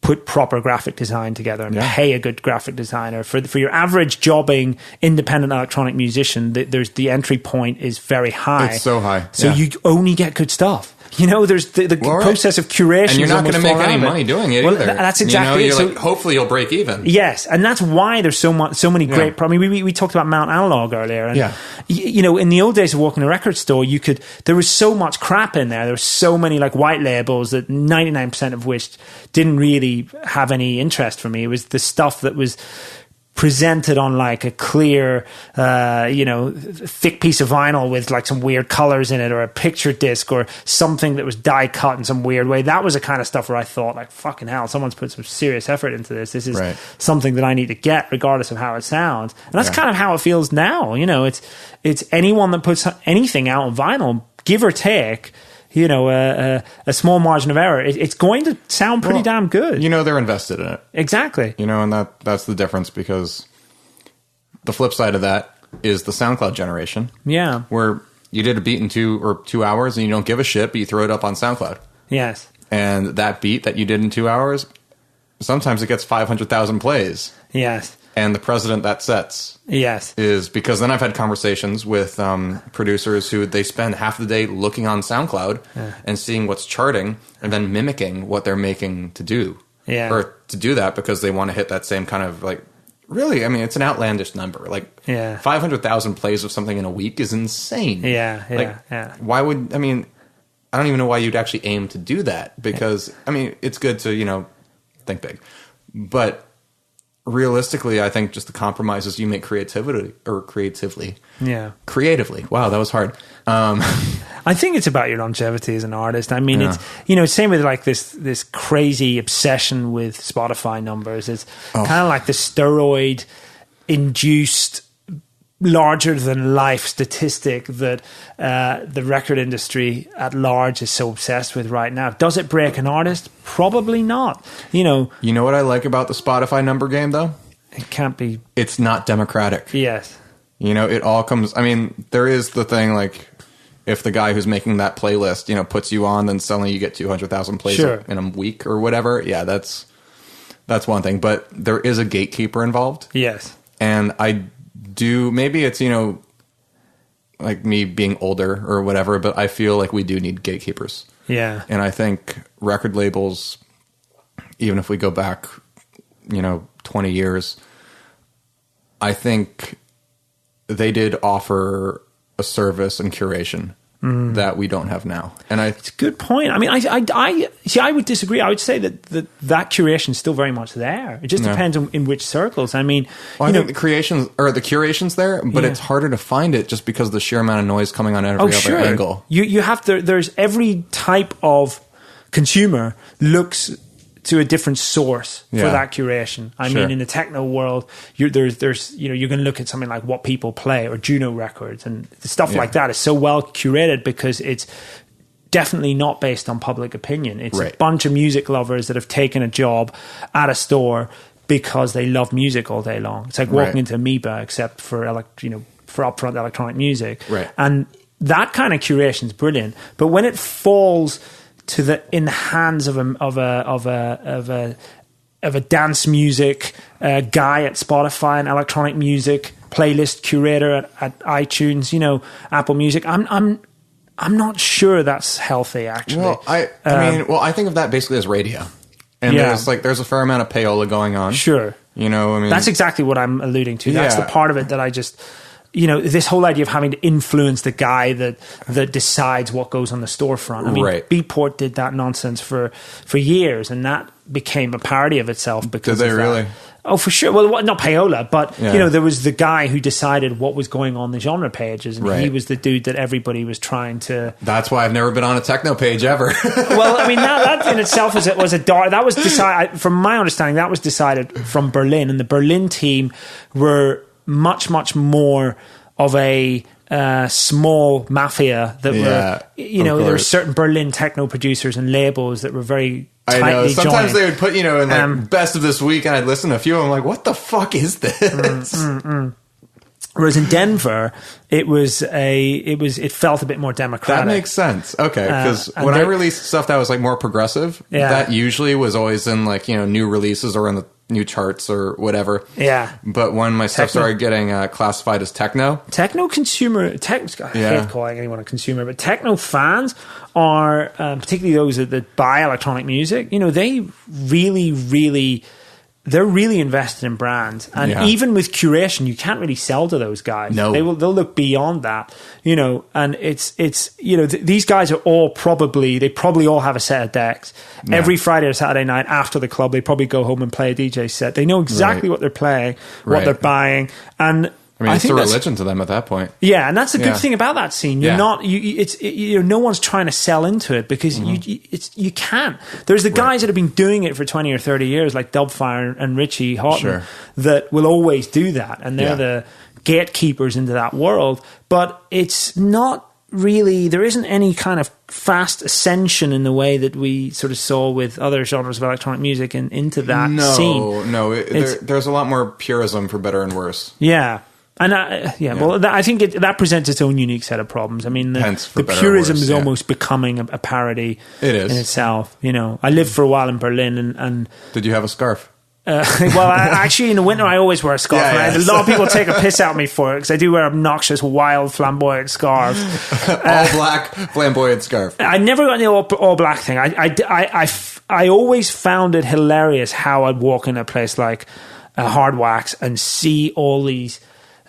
put proper graphic design together and pay a good graphic designer. For your average jobbing independent electronic musician, the entry point is very high. It's so high. So you only get good stuff. There's the process of curation. And you're not going to make any money doing it either. That's exactly it. So, hopefully you'll break even. Yes, and that's why there's so many great... I mean, we talked about Mount Analog earlier. And, in the old days of working in a record store, there was so much crap in there. There were so many white labels that 99% of which didn't really have any interest for me. It was the stuff that was presented on a clear, thick piece of vinyl with some weird colors in it, or a picture disc, or something that was die cut in some weird way. That was the kind of stuff where I thought, fucking hell, someone's put some serious effort into this. This is something that I need to get, regardless of how it sounds. And that's kind of how it feels now. It's anyone that puts anything out on vinyl, give or take, a small margin of error, it's going to sound pretty damn good. They're invested in it. Exactly. And that's the difference, because the flip side of that is the SoundCloud generation. Yeah. Where you did a beat in 2 hours and you don't give a shit, but you throw it up on SoundCloud. Yes. And that beat that you did in 2 hours, sometimes it gets 500,000 plays. Yes. And the precedent that sets is because then I've had conversations with producers who they spend half the day looking on SoundCloud and seeing what's charting and then mimicking what they're making to do. Yeah. Or to do that because they want to hit that same kind of really, I mean, it's an outlandish number. 500,000 plays of something in a week is insane. Yeah. Why would, I don't even know why you'd actually aim to do that, because, it's good to, think big. But realistically, I think just the compromises you make creatively. Yeah. Creatively. Wow, that was hard. I think it's about your longevity as an artist. It's, same with this crazy obsession with Spotify numbers. It's kind of like the steroid induced larger than life statistic that the record industry at large is so obsessed with right now. Does it break an artist? Probably not. You know what I like about the Spotify number game, though? It can't be. It's not democratic. Yes. It all comes. There is the thing if the guy who's making that playlist, puts you on, then suddenly you get 200,000 plays in a week or whatever. Yeah, that's one thing. But there is a gatekeeper involved. Yes. And maybe it's, me being older or whatever, but I feel like we do need gatekeepers. Yeah. And I think record labels, even if we go back, 20 years, I think they did offer a service and curation that we don't have now. And it's a good point. I would disagree. I would say that curation is still very much there. It just depends on in which circles. I think the curation's there, but it's harder to find it just because of the sheer amount of noise coming on every other angle. You have to. There's every type of consumer looks to a different source for that curation. In the techno world, you're going to look at something like What People Play or Juno Records, and stuff like that is so well curated because it's definitely not based on public opinion. It's a bunch of music lovers that have taken a job at a store because they love music all day long. It's like walking into Amoeba, except for upfront electronic music. Right. And that kind of curation is brilliant. But when it falls in the hands of a dance music guy at Spotify, an electronic music playlist curator at iTunes, Apple Music, I'm not sure that's healthy, actually. Well, I think of that basically as radio, and there's a fair amount of payola going on. Sure, that's exactly what I'm alluding to. That's the part of it that I just. This whole idea of having to influence the guy that decides what goes on the storefront. Beatport did that nonsense for years, and that became a parody of itself because did they really? Oh, for sure. Well, not payola, but there was the guy who decided what was going on the genre pages, and he was the dude that everybody was trying to. That's why I've never been on a techno page ever. Well, that in itself was a dark. That was decided, from my understanding, that was decided from Berlin, and the Berlin team were much more of a small mafia that were, there were certain Berlin techno producers and labels that were very tightly I know. Sometimes joined. they would put, in like best of this week, and I'd listen to a few of them like, what the fuck is this? Whereas in Denver, it felt a bit more democratic. That makes sense. Okay, because when I released stuff that was like more progressive, that usually was always in like new releases or in the new charts or whatever. Yeah. But when my stuff started getting classified as techno consumer, I hate calling anyone a consumer, but techno fans are particularly those that buy electronic music. They really. They're really invested in brands, and even with curation, you can't really sell to those guys. No, they'll look beyond that, and it's these guys are all they probably all have a set of decks. Every Friday or Saturday night after the club, they probably go home and play a DJ set. They know exactly what they're playing, what they're buying, and I think it's a religion to them at that point. Yeah, and that's the good thing about that scene. You're not. No one's trying to sell into it because you can't. There's the guys that have been doing it for 20 or 30 years, like Dubfire and Richie Houghton, that will always do that, and they're the gatekeepers into that world. But it's not really. There isn't any kind of fast ascension in the way that we sort of saw with other genres of electronic music and into that scene. No, there's a lot more purism, for better and worse. Yeah. And I think that presents its own unique set of problems. I mean, the purism is almost becoming a parody in itself. I lived for a while in Berlin, and did you have a scarf? Actually, in the winter, I always wear a scarf. A lot of people take a piss at me for it because I do wear obnoxious, wild, flamboyant scarves. All black, flamboyant scarf. I never got the all black thing. I always found it hilarious how I'd walk in a place like Hard Wax and see all these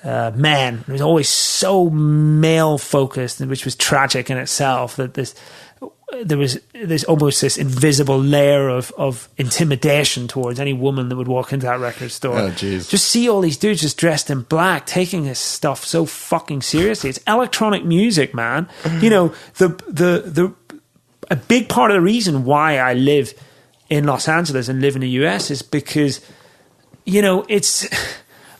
men. It was always so male focused, which was tragic in itself. That there was almost this invisible layer of intimidation towards any woman that would walk into that record store. Oh, jeez. Just see all these dudes just dressed in black, taking this stuff so fucking seriously. It's electronic music, man. The a big part of the reason why I live in Los Angeles and live in the US is because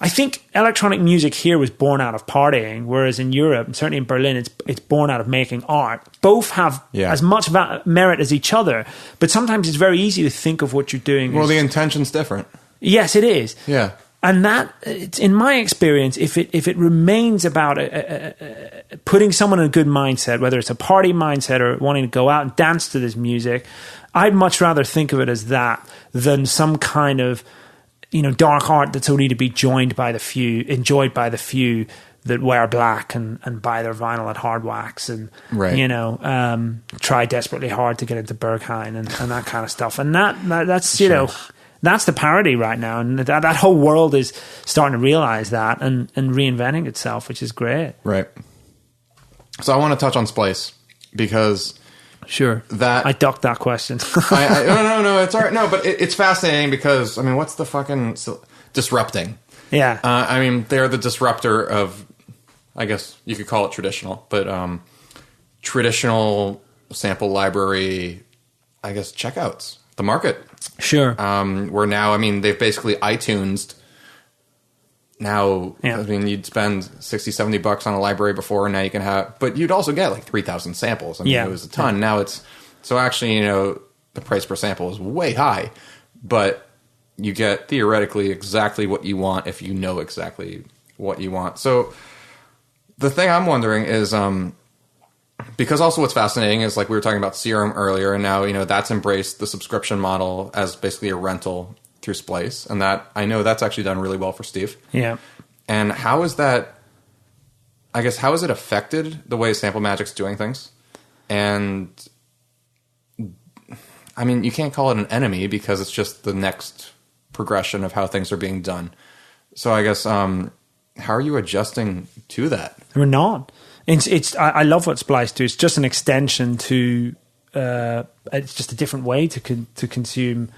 I think electronic music here was born out of partying, whereas in Europe, and certainly in Berlin, it's born out of making art. Both have as much merit as each other, but sometimes it's very easy to think of what you're doing. Well, the intention's different. Yes, it is. Yeah. And that, in my experience, if it remains about putting someone in a good mindset, whether it's a party mindset or wanting to go out and dance to this music, I'd much rather think of it as that than some kind of dark art that's only to be enjoyed by the few that wear black and buy their vinyl at Hard Wax and try desperately hard to get into Berghain and that kind of stuff. And that's that's the parody right now, and that whole world is starting to realize that and reinventing itself, which is great. Right. So I want to touch on Splice because. Sure. I ducked that question. No, it's all right. No, but it's fascinating because, what's the fucking disrupting? Yeah. They're the disruptor of, I guess you could call it traditional, but traditional sample library, I guess, checkouts, the market. Sure. Where now, they've basically iTunesed. Now, you'd spend $60, $70 on a library before, and now you can have, but you'd also get like 3,000 samples. It was a ton. Now so actually, the price per sample is way high, but you get theoretically exactly what you want if you know exactly what you want. So the thing I'm wondering is, because also what's fascinating is like we were talking about Serum earlier, and now, that's embraced the subscription model as basically a rental through Splice, and that I know that's actually done really well for Steve. Yeah. And how is that? I guess how has it affected the way Sample Magic's doing things? And you can't call it an enemy because it's just the next progression of how things are being done. So I guess how are you adjusting to that? We're not. I love what Splice do. It's just an extension to. It's just a different way to consume.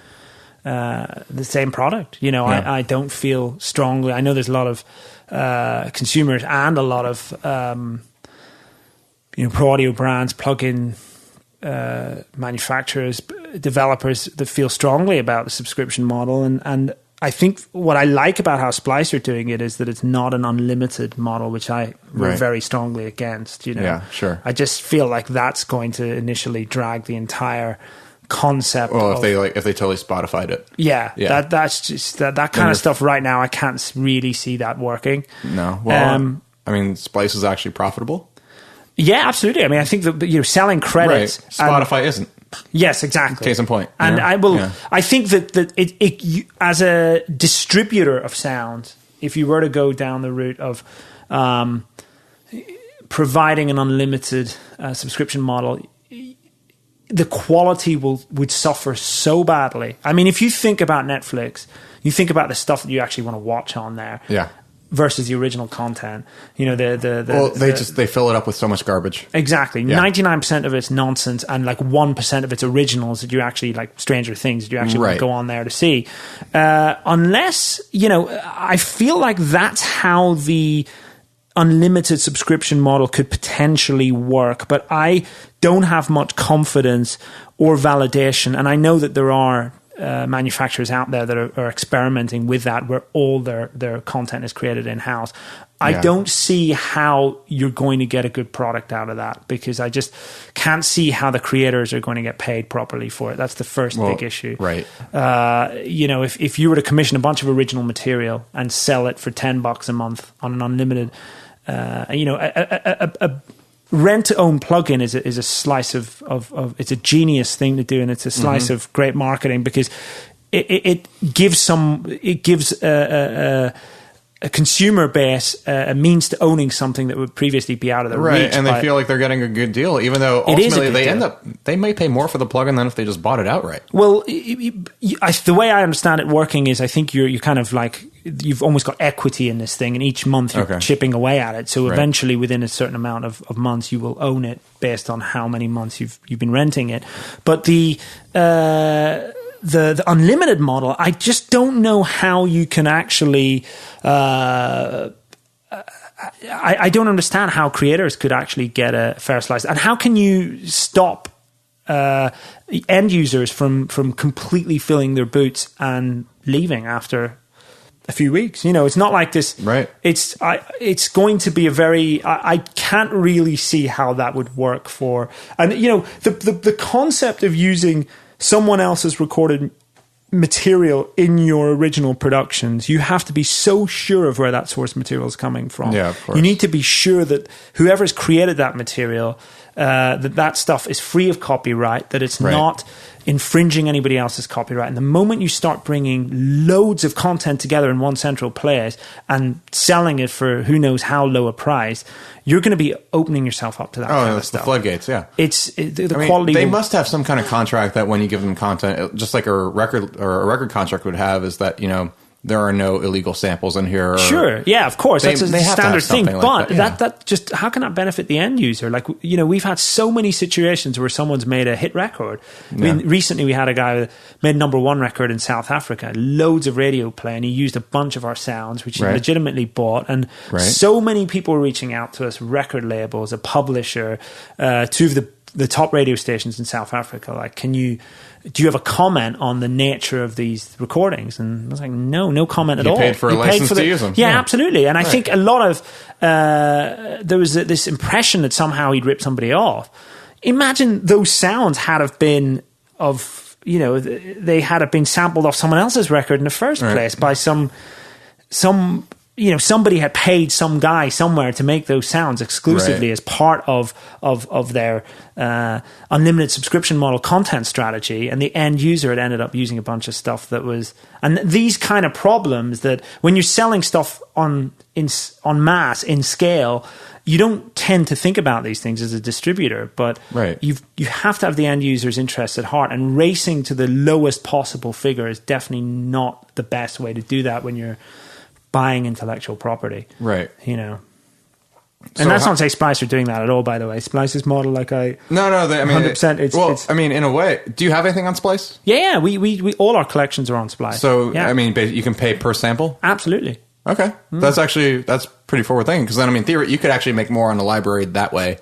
The same product. I don't feel strongly. I know there's a lot of consumers and a lot of pro audio brands, plug-in manufacturers, developers that feel strongly about the subscription model, and I think what I like about how Splice are doing it is that it's not an unlimited model, which I were very strongly against. Yeah, sure. I just feel like that's going to initially drag the entire concept. Well, if they totally Spotified it, that's just that kind of stuff. Right now, I can't really see that working. No, well, I mean, Splice is actually profitable. Yeah, absolutely. I mean, I think that selling credits, Spotify isn't. Yes, exactly. Case in point. And I will. Yeah. I think that you, as a distributor of sound, if you were to go down the route of providing an unlimited subscription model, the quality would suffer so badly. I mean, if you think about Netflix, you think about the stuff that you actually want to watch on there. Yeah. Versus the original content, they fill it up with so much garbage. Exactly, 99% of it's nonsense, and like 1% of it's originals that you actually like Stranger Things that you actually want to go on there to see. Unless I feel like that's how the unlimited subscription model could potentially work, but I don't have much confidence or validation, and I know that there are manufacturers out there that are experimenting with that, where all their content is created in-house. I don't see how you're going to get a good product out of that, because I just can't see how the creators are going to get paid properly for it. That's the first big issue. Right. If you were to commission a bunch of original material and sell it for $10 a month on an unlimited, a rent-to-own plugin is a slice of it's a genius thing to do, and it's a slice of great marketing, because it gives a consumer base a means to owning something that would previously be out of their reach. And they feel like they're getting a good deal, even though ultimately they may pay more for the plugin than if they just bought it outright. Well, the way I understand it working is, I think you're kind of like, you've almost got equity in this thing, and each month you're chipping away at it. So eventually, within a certain amount of months, you will own it based on how many months you've been renting it. But the unlimited model, I just don't know how you can actually. I don't understand how creators could actually get a fair slice, and how can you stop end users from completely filling their boots and leaving after a few weeks? It's not like this. Right. It's going to be a very. I can't really see how that would work for. And the concept of using someone else's recorded material in your original productions, you have to be so sure of where that source material is coming from. Yeah, of course. You need to be sure that whoever's created that material, that stuff is free of copyright, that it's not infringing anybody else's copyright. And the moment you start bringing loads of content together in one central place and selling it for who knows how low a price, you're going to be opening yourself up to that kind of stuff. The floodgates, yeah. The quality. They must have some kind of contract that when you give them content, just like a record contract would have, is that there are no illegal samples in here. Sure, yeah, of course. That's a standard thing. But that just, how can that benefit the end user? Like, we've had so many situations where someone's made a hit record. I mean, recently we had a guy who made a #1 record in South Africa, loads of radio play, and he used a bunch of our sounds, which he legitimately bought. And so many people were reaching out to us, record labels, a publisher, two of the top radio stations in South Africa, like, do you have a comment on the nature of these recordings? And I was like, no comment at all. You paid for a license to use them. Yeah, absolutely. And I think a lot of, there was this impression that somehow he'd ripped somebody off. Imagine those sounds had have been they had have been sampled off someone else's record in the first place by some somebody had paid some guy somewhere to make those sounds exclusively as part of their unlimited subscription model content strategy, and the end user had ended up using a bunch of stuff that was. And these kind of problems, that when you're selling stuff on mass, in scale, you don't tend to think about these things as a distributor, but you have to have the end user's interest at heart, and racing to the lowest possible figure is definitely not the best way to do that when you're buying intellectual property. Right. And that's not to say Splice are doing that at all, by the way. Splice's model, like No, 100%. in a way, do you have anything on Splice? Yeah, we all our collections are on Splice. So, you can pay per sample? Absolutely. Okay. That's pretty forward thinking, because then, you could actually make more on the library that way.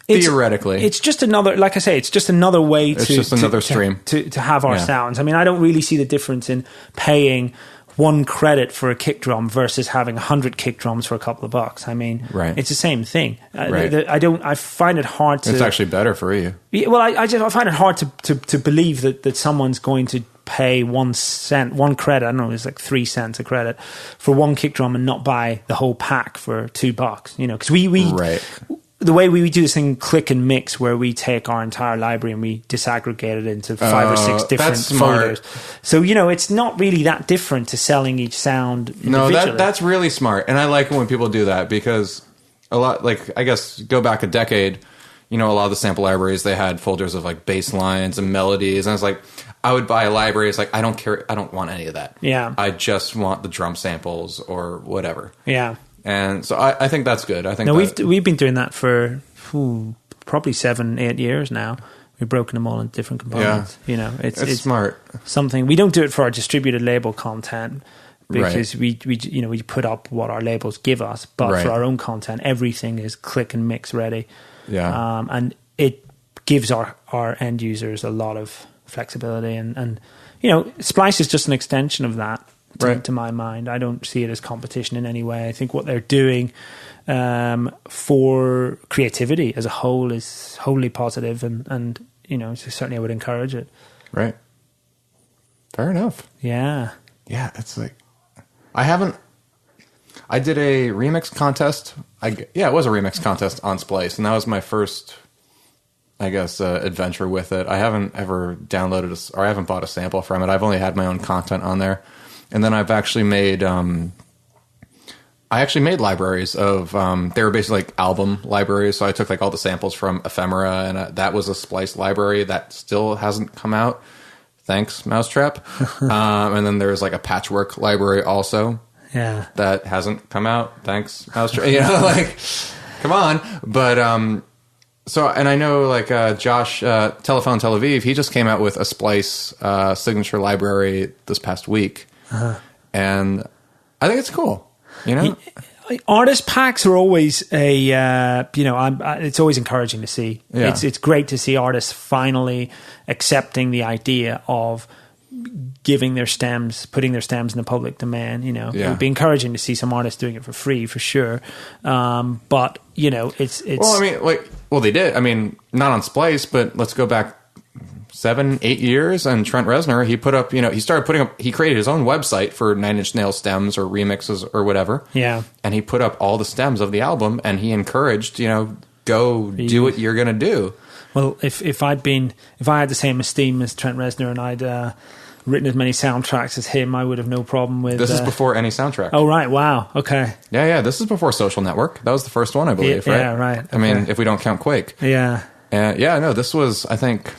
Theoretically. It's just another, like I say, it's just another way stream to have our sounds. I don't really see the difference in paying 1 credit for a kick drum versus having 100 kick drums for a couple of bucks. I mean, it's the same thing. I find it hard to... It's actually better for you. Yeah, well, I find it hard to believe that someone's going to pay 1 cent, 1 credit, I don't know, it's like 3 cents a credit for 1 kick drum and not buy the whole pack for $2, you know, because we the way we do this thing, click and mix, where we take our entire library and we disaggregate it into 5 or 6 different folders. So, you know, it's not really that different to selling each sound individually. No, that's really smart. And I like it when people do that, because a lot, like, I guess, go back a decade, you know, a lot of the sample libraries, they had folders of like bass lines and melodies. And it's like, I would buy a library. It's like, I don't care. I don't want any of that. Yeah. I just want the drum samples or whatever. Yeah. And so I think that's good. I think we've been doing that for probably 7-8 years now. We've broken them all into different components. Yeah. You know, it's smart. Something we don't do it for our distributed label content, because we put up what our labels give us, but for our own content, everything is click and mix ready. Yeah. And it gives our end users a lot of flexibility, and you know, Splice is just an extension of that. To my mind, I don't see it as competition in any way. I think what they're doing for creativity as a whole is wholly positive, and you know, so certainly I would encourage it. Right. Fair enough. Yeah. Yeah, it's like I did a remix contest. It was a remix contest on Splice, and that was my first, I guess, adventure with it. I haven't ever downloaded or I haven't bought a sample from it. I've only had my own content on there. And then I've actually made, libraries of, they were basically like album libraries. So I took like all the samples from Ephemera, and that was a Splice library that still hasn't come out. Thanks, Mousetrap. And then there's like a patchwork library also. Yeah. That hasn't come out. Thanks, Mousetrap. You know, like, come on. But, so, and I know like Josh, Telephone Tel Aviv, he just came out with a Splice signature library this past week. And I think it's cool, you know? Artist packs are always it's always encouraging to see. Yeah. It's great to see artists finally accepting the idea of giving their stems, putting their stems in the public domain. You know, it would be encouraging to see some artists doing it for free, for sure. But you know, it's. Well, I mean, they did. I mean, not on Splice, but let's go back 7-8 years, and Trent Reznor, he put up, you know, he created his own website for Nine Inch Nails stems or remixes or whatever. Yeah. And he put up all the stems of the album, and he encouraged, you know, go do what you're going to do. Well, if I had the same esteem as Trent Reznor and I'd written as many soundtracks as him, I would have no problem with... This is before any soundtrack. Oh, right. Wow. Okay. Yeah. This is before Social Network. That was the first one, I believe, right? Yeah, right. Okay. I mean, if we don't count Quake. Yeah. No, this was, I think...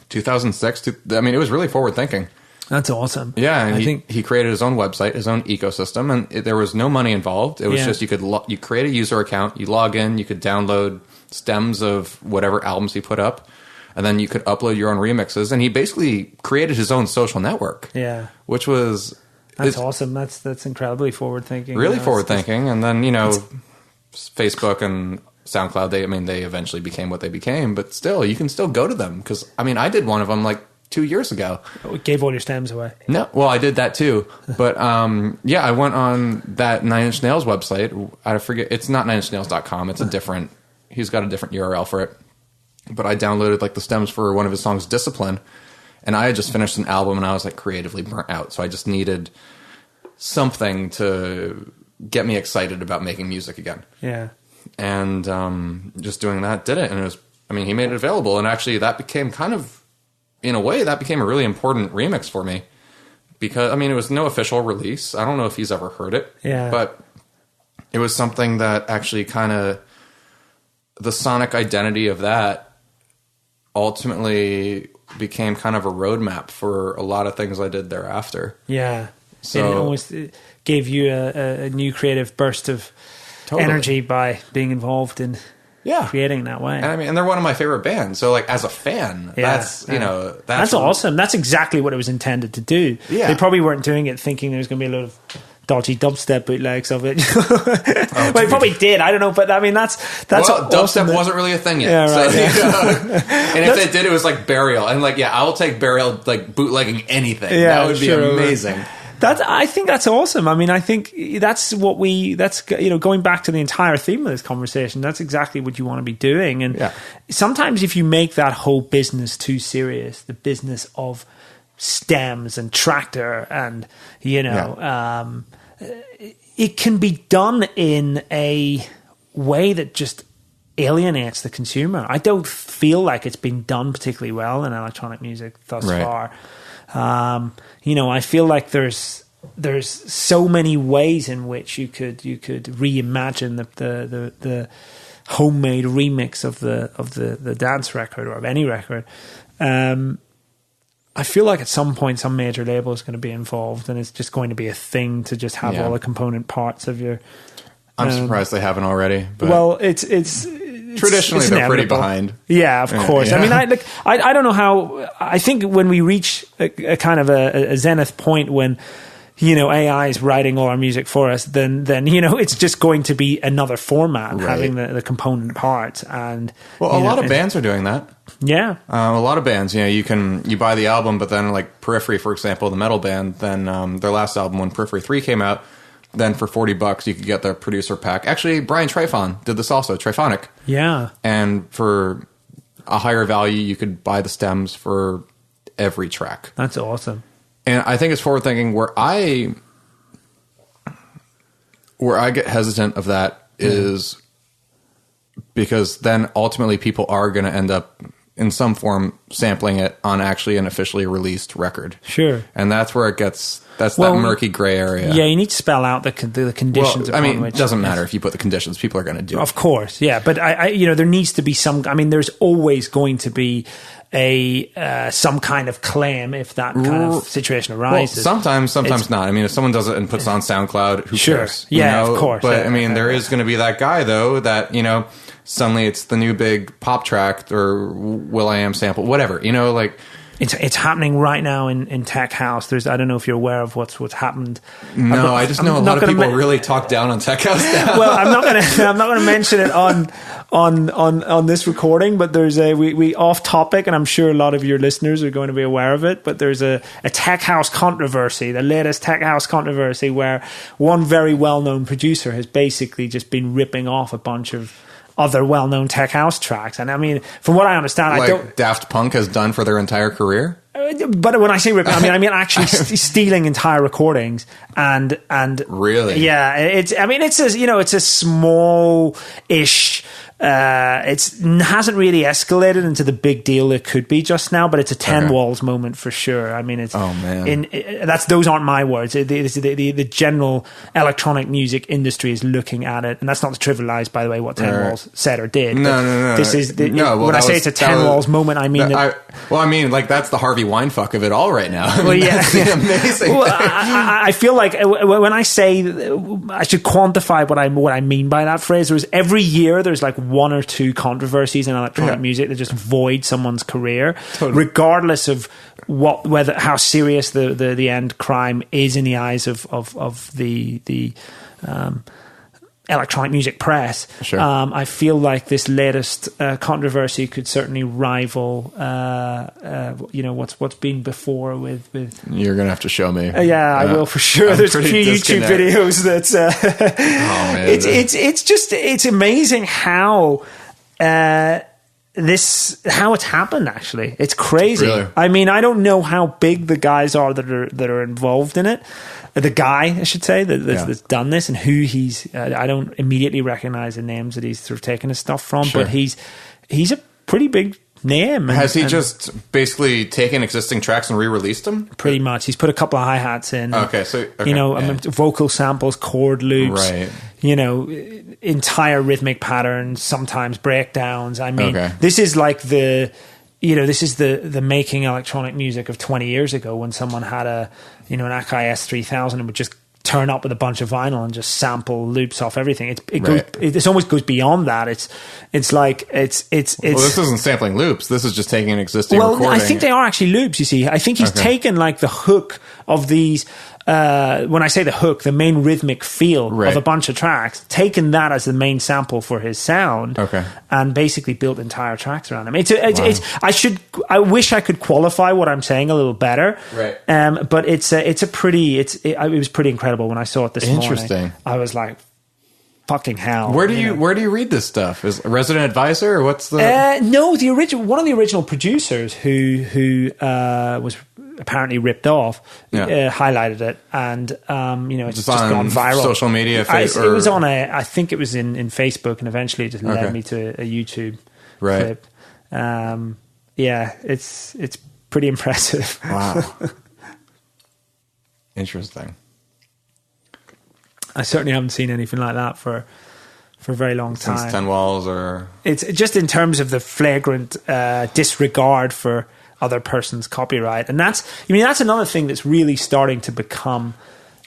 2006. I mean, it was really forward thinking. That's awesome. Yeah, and he created his own website, his own ecosystem, and there was no money involved. It was just you create a user account, you log in, you could download stems of whatever albums he put up, and then you could upload your own remixes. And he basically created his own social network. Yeah, which was awesome. That's incredibly forward thinking. Really forward thinking, and then Facebook and SoundCloud, they eventually became what they became, but still, you can still go to them, because, I mean, I did one of them like 2 years ago. Gave all your stems away. No, well, I did that too, but I went on that Nine Inch Nails website. I forget, it's not nineinchnails.com, it's a different, he's got a different URL for it, but I downloaded like the stems for one of his songs, Discipline, and I had just finished an album, and I was like creatively burnt out, so I just needed something to get me excited about making music again. Yeah. And just doing that did it. And it was, I mean, he made it available. And actually that became kind of, in a way, that became a really important remix for me. Because, I mean, it was no official release. I don't know if he's ever heard it. Yeah. But it was something that actually kind of, the sonic identity of that ultimately became kind of a roadmap for a lot of things I did thereafter. Yeah. So it almost gave you a new creative burst of energy by being involved in creating that way. And I mean, and they're one of my favorite bands. So like as a fan, that's awesome. That's exactly what it was intended to do. Yeah. They probably weren't doing it thinking there was going to be a lot of dodgy dubstep bootlegs of it. Well, they probably did. I don't know, but I mean, that's well, awesome. Dubstep wasn't really a thing yet. Yeah, right. So, and if they did, it was like Burial. And like, I will take Burial like bootlegging anything. Yeah, that would be amazing. I think that's awesome. I mean, I think that's going back to the entire theme of this conversation. That's exactly what you want to be doing. And sometimes if you make that whole business too serious, the business of stems and tractor and, it can be done in a way that just alienates the consumer. I don't feel like it's been done particularly well in electronic music thus far. I feel like there's so many ways in which you could reimagine the homemade remix of the dance record or of any record. I feel like at some point some major label is going to be involved, and it's just going to be a thing to just have all the component parts of your. I'm surprised they haven't already. But well, it's traditionally it's they're pretty behind. Yeah, of course. Yeah. I mean, I don't know how. I think when we reach a kind of a zenith point when AI is writing all our music for us, then it's just going to be another format, having the component parts. And a lot of bands are doing that. Yeah, a lot of bands. You buy the album, but then like Periphery, for example, the metal band. Then their last album, when Periphery 3 came out. Then for $40, you could get the producer pack. Actually, Brian Trifon did this also, Triphonic. Yeah. And for a higher value, you could buy the stems for every track. That's awesome. And I think it's forward thinking. Where I get hesitant of that is because then ultimately people are going to end up in some form sampling it on actually an officially released record. Sure. And that's where it gets, that murky gray area. Yeah, you need to spell out the conditions. Well, I mean, it doesn't matter if you put the conditions, people are going to do it. Of course, yeah. But there needs to be some, there's always going to be some kind of claim if that kind of situation arises. Well, sometimes not. I mean, if someone does it and puts it on SoundCloud, who cares? Yeah, of course. But there is going to be that guy though that, suddenly it's the new big pop track or will.i.am sample, whatever, It's happening right now in tech house. I don't know if you're aware of what's happened. No, I just know a lot of people really talk down on tech house now. Well, I'm not gonna mention it on this recording, but there's we off topic, and I'm sure a lot of your listeners are going to be aware of it. But there's a tech house controversy, the latest tech house controversy, where one very well known producer has basically just been ripping off a bunch of other well-known tech house tracks. And I mean, from what I understand, like Daft Punk has done for their entire career. But when I say ripping, I mean actually stealing entire recordings and really, yeah. It's a small-ish. It hasn't really escalated into the big deal it could be just now, but it's a 10 walls moment for sure. I mean, it's those aren't my words. The general electronic music industry is looking at it, and that's not to trivialize, by the way, what 10 walls said or did. No. This is when I say it's a 10 walls moment, I mean that's the Harvey Weinfuck of it all right now. That's the amazing. Well, I feel like when I say I should quantify what I mean by that phrase. Every year there's like one or two controversies in electronic music that just void someone's career, regardless of how serious the end crime is in the eyes of the electronic music press. Sure. I feel like this latest controversy could certainly rival what's been before with You're gonna have to show me. I will for sure. There's a few YouTube videos that's oh man, it's amazing how it's happened. Actually, it's crazy. Really? I mean, I don't know how big the guys are that are involved in it. The guy, I should say, that's done this, and who he's. I don't immediately recognize the names that he's sort of taken his stuff from, but he's a pretty big name. Has he just basically taken existing tracks and re-released them? Pretty much. He's put a couple of hi-hats in. Vocal samples, chord loops. Right. Entire rhythmic patterns, sometimes breakdowns. I mean, this is like the making electronic music of 20 years ago when someone had an Akai S3000 and would just turn up with a bunch of vinyl and just sample loops off everything. It almost goes beyond that. It's well, this isn't sampling loops. This is just taking an existing recording. I think they are actually loops, you see. I think he's taken like the hook of these when I say the hook, the main rhythmic feel of a bunch of tracks, taken that as the main sample for his sound, and basically built entire tracks around him. I wish I could qualify what I'm saying a little better, but it was pretty incredible when I saw it this morning. I was like, fucking hell. Where do you read this stuff? Is a resident advisor, or what's the no, one of the original producers who was apparently ripped off highlighted it, and it's just gone viral. Social media, it was on I think it was in Facebook, and eventually it just led me to a YouTube clip. It's pretty impressive. Wow. Interesting. I certainly haven't seen anything like that for a very long time. Since 10 Walls, or... It's just in terms of the flagrant disregard for other person's copyright. And that's another thing that's really starting to become...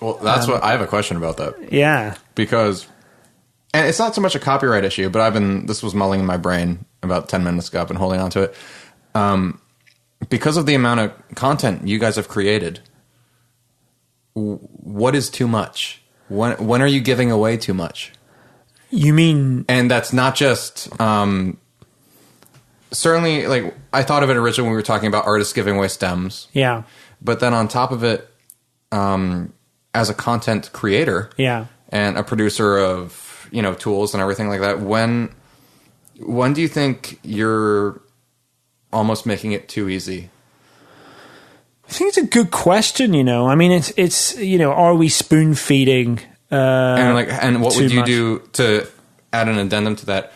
Well, that's what... I have a question about that. Yeah. Because... And it's not so much a copyright issue, but this was mulling in my brain about 10 minutes ago. I've been holding on to it. Because of the amount of content you guys have created, what is too much? When are you giving away too much? You mean... And that's not just... certainly, like, I thought of it originally when we were talking about artists giving away stems. Yeah. But then on top of it, as a content creator... Yeah. And a producer of, tools and everything like that, when do you think you're almost making it too easy? I think it's a good question, I mean, it's are we spoon feeding? And what would you do to add an addendum to that?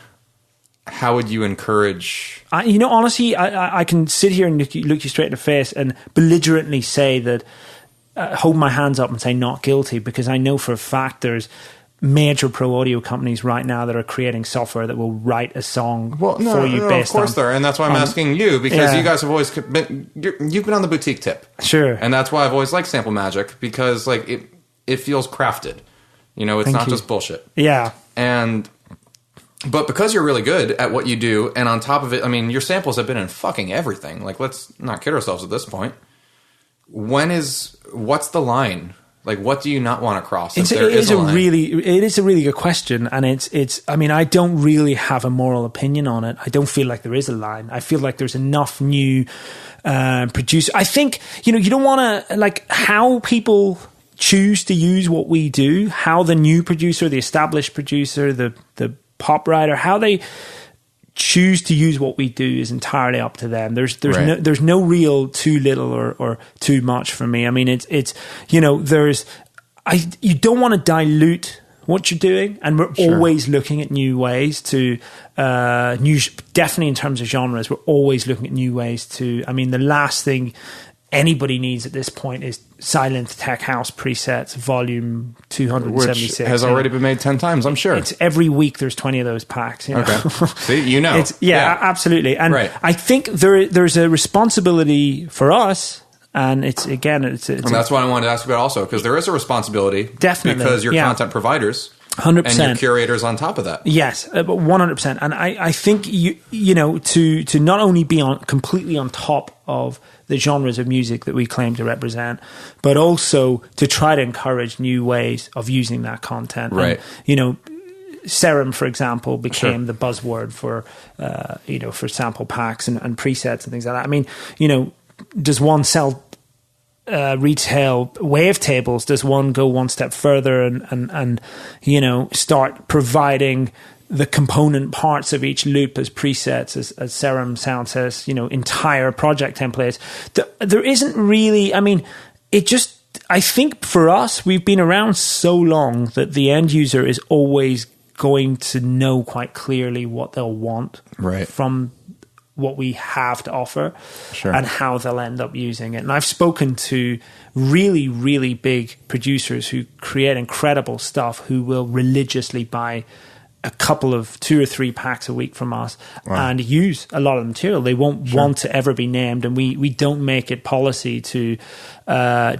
How would you encourage? Honestly, I can sit here and look you straight in the face and belligerently say that, hold my hands up and say not guilty, because I know for a fact there's major pro audio companies right now that are creating software that will write a song for you based on... Of course there, and that's why I'm asking you, because you guys have always you've been on the boutique tip. Sure. And that's why I've always liked Sample Magic, because like it feels crafted. It's not just bullshit. Yeah. But because you're really good at what you do, and on top of it, I mean, your samples have been in fucking everything. Like, let's not kid ourselves at this point. What's the line? Like, what do you not want to cross? It is a really good question, and it's. I mean, I don't really have a moral opinion on it. I don't feel like there is a line. I feel like there's enough new producers. I think you don't want to like how people choose to use what we do. How the new producer, the established producer, the pop writer, how they choose to use what we do is entirely up to them. There's no real too little or too much for me. I mean, it's you don't want to dilute what you're doing, and we're always looking at new ways to definitely in terms of genres, we're always looking at new ways to. I mean, the last thing anybody needs at this point is Silent Tech House presets volume 276, which has already been made 10 times, I'm sure. It's every week there's 20 of those packs. Okay. See, absolutely. And I think there's a responsibility for us, and it's and that's why I wanted to ask about also, because there is a responsibility, definitely, because you're content providers. 100%. And your curators on top of that. Yes, 100%. And I think to not only be completely on top of the genres of music that we claim to represent, but also to try to encourage new ways of using that content. Right. And, Serum, for example, became the buzzword for for sample packs and presets and things like that. I mean, does one sell retail wavetables? Does one go one step further and start providing the component parts of each loop as presets, as Serum Sound says, entire project templates? There isn't really, I mean, I think for us, we've been around so long that the end user is always going to know quite clearly what they'll want from what we have to offer and how they'll end up using it. And I've spoken to really, really big producers who create incredible stuff who will religiously buy a couple of 2 or 3 packs a week from us and use a lot of the material. They won't want to ever be named, and we don't make it policy to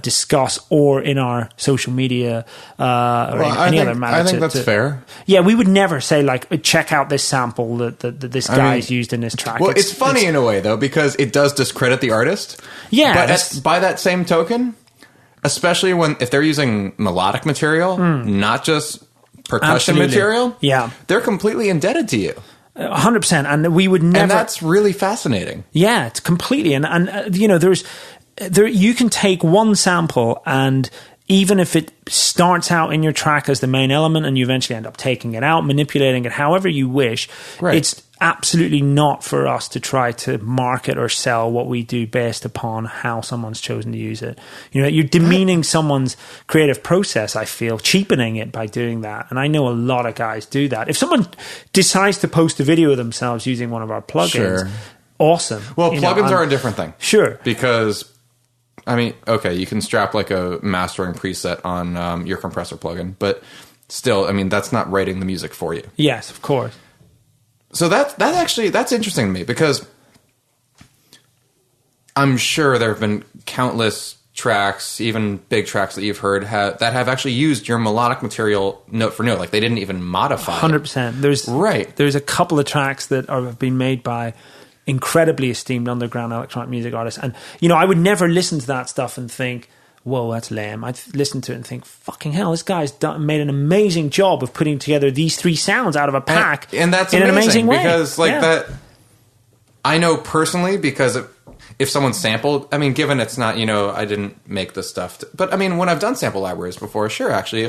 discuss or in our social media or any other manner. I think that's fair. Yeah, we would never say like, check out this sample that this guy's used in this track. Well, it's funny in a way though, because it does discredit the artist. Yeah, but by that same token, especially if they're using melodic material, not just percussion material. Yeah, they're completely indebted to you. 100%, and we would never. And that's really fascinating. Yeah, it's completely, and you know, you can take one sample, and even if it starts out in your track as the main element, and you eventually end up taking it out, manipulating it however you wish, it's absolutely not for us to try to market or sell what we do based upon how someone's chosen to use it. You know, you're demeaning someone's creative process, I feel, cheapening it by doing that. And I know a lot of guys do that. If someone decides to post a video of themselves using one of our plugins, awesome. Well, plugins are a different thing. Sure. Because, I mean, okay, you can strap like a mastering preset on your compressor plugin, but still, I mean, that's not writing the music for you. Yes, of course. So that's interesting to me, because I'm sure there have been countless tracks, even big tracks that you've heard that have actually used your melodic material note for note. Like they didn't even modify 100%. There's a couple of tracks that have been made by incredibly esteemed underground electronic music artists. And, you know, I would never listen to that stuff and think, whoa, that's lame. I'd listen to it and think, fucking hell, this guy's made an amazing job of putting together these three sounds out of a pack. And that's in an amazing way. Because, like, that, I know personally, because if someone sampled, I mean, given it's not, you know, I didn't make this stuff. But, I mean, when I've done sample libraries before, sure, actually,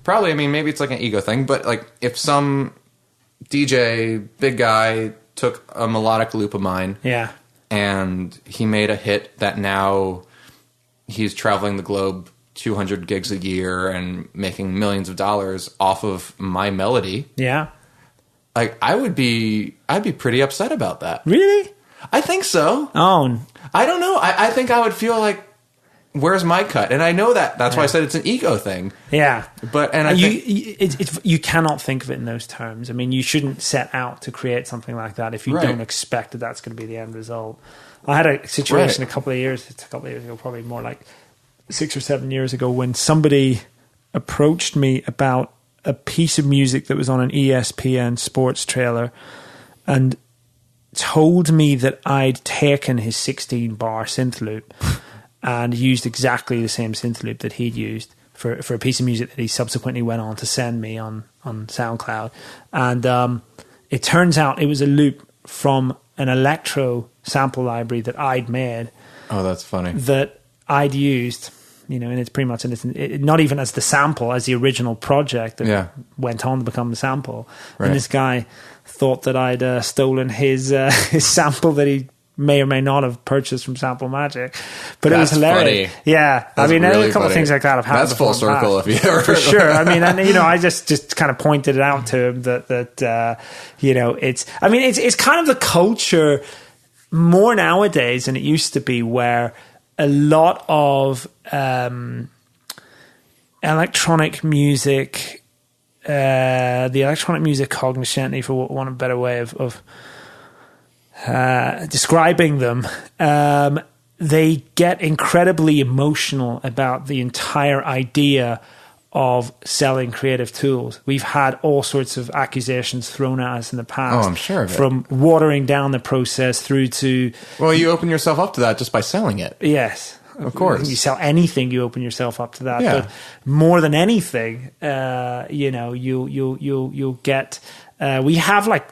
I mean, maybe it's like an ego thing, but, like, if some DJ, big guy, took a melodic loop of mine, and he made a hit that now he's traveling the globe 200 gigs a year and making millions of dollars off of my melody. Yeah. Like I'd be pretty upset about that. Really? I think so. Oh. I don't know. I think I would feel like, where's my cut? And I know that's why I said it's an ego thing. Yeah. But, and you cannot think of it in those terms. I mean, you shouldn't set out to create something like that if you don't expect that that's going to be the end result. I had a situation a couple of years ago, probably more like 6 or 7 years ago, when somebody approached me about a piece of music that was on an ESPN sports trailer and told me that I'd taken his 16-bar synth loop and used exactly the same synth loop that he'd used for a piece of music that he subsequently went on to send me on SoundCloud. And it turns out it was a loop from an electro sample library that I'd made. Oh, that's funny. That I'd used, you know, and it's pretty much not even as the sample, as the original project that went on to become the sample. Right. And this guy thought that I'd stolen his sample that he may or may not have purchased from Sample Magic, but it was hilarious. Funny. Yeah, I mean, really a couple of things like that have happened. That's full circle, if you ever for sure. I mean, and you know, I just kind of pointed it out to him that you know, it's kind of the culture more nowadays than it used to be, where a lot of electronic music, the electronic music cognoscenti, for want of a better way of describing them, they get incredibly emotional about the entire idea of selling creative tools. We've had all sorts of accusations thrown at us in the past. Oh, I'm sure of it. From watering down the process through to... Well, you open yourself up to that just by selling it. Yes. Of course. You sell anything, you open yourself up to that. Yeah. But more than anything, you know, you'll get... we have, like,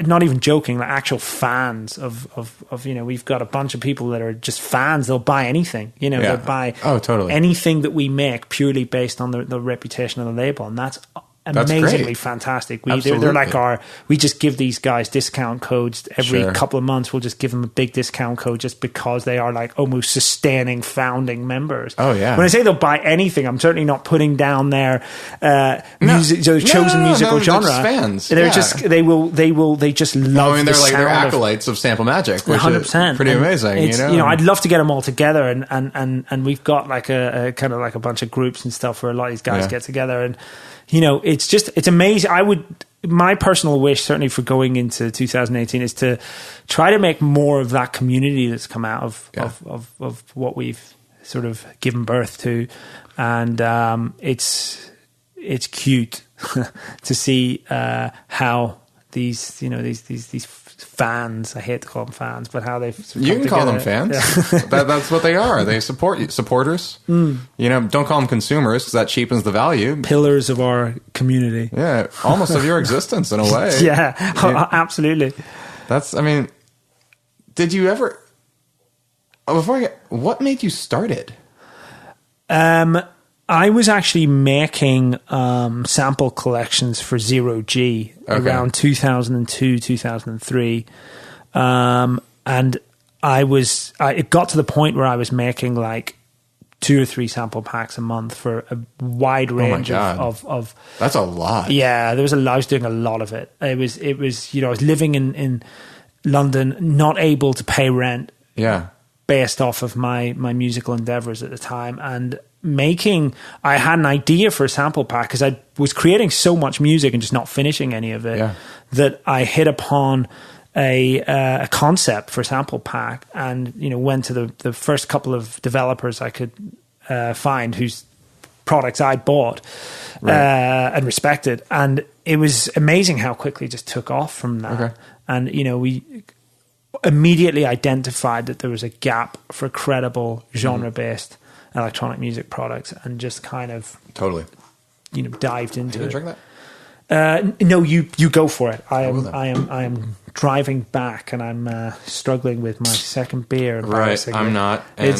not even joking, like actual fans of you know, we've got a bunch of people that are just fans. They'll buy anything, you know, they'll buy totally anything that we make purely based on the reputation of the label. And that's amazingly fantastic. They're like we just give these guys discount codes every couple of months. We'll just give them a big discount code just because they are like almost sustaining founding members. Oh yeah. When I say they'll buy anything, I'm certainly not putting down their chosen musical genre. They're fans. They're they just love. I mean, they're like they're acolytes of Sample Magic, which 100%. Is pretty amazing. You know, I'd love to get them all together, and we've got like a kind of like a bunch of groups and stuff where a lot of these guys get together and. You know, it's amazing. My personal wish, certainly for going into 2018, is to try to make more of that community that's come out of what we've sort of given birth to. And it's cute to see how these fans. I hate to call them fans, but how they've you can call them fans. Yeah. That's what they are. They support you, supporters. You know, don't call them consumers because that cheapens the value. Pillars of our community. Yeah, almost of your existence in a way. Yeah, absolutely. That's. I mean, did you ever? Before what made you start it? I was actually making sample collections for Zero G around 2002, 2003. And it got to the point where I was making like 2 or 3 sample packs a month for a wide range of that's a lot. Yeah, I was doing a lot of it. It was, you know, I was living in London, not able to pay rent. Yeah. Based off of my musical endeavors at the time, and I had an idea for a sample pack because I was creating so much music and just not finishing any of it that I hit upon a concept for a sample pack, and you know, went to the first couple of developers I could find whose products I bought and respected, and it was amazing how quickly it just took off from that. Okay. And you know, we immediately identified that there was a gap for credible genre-based electronic music products, and just kind of you know, dived into it. Drink that? No, you go for it. I am driving back, and I'm struggling with my second beer. Right, I'm not. I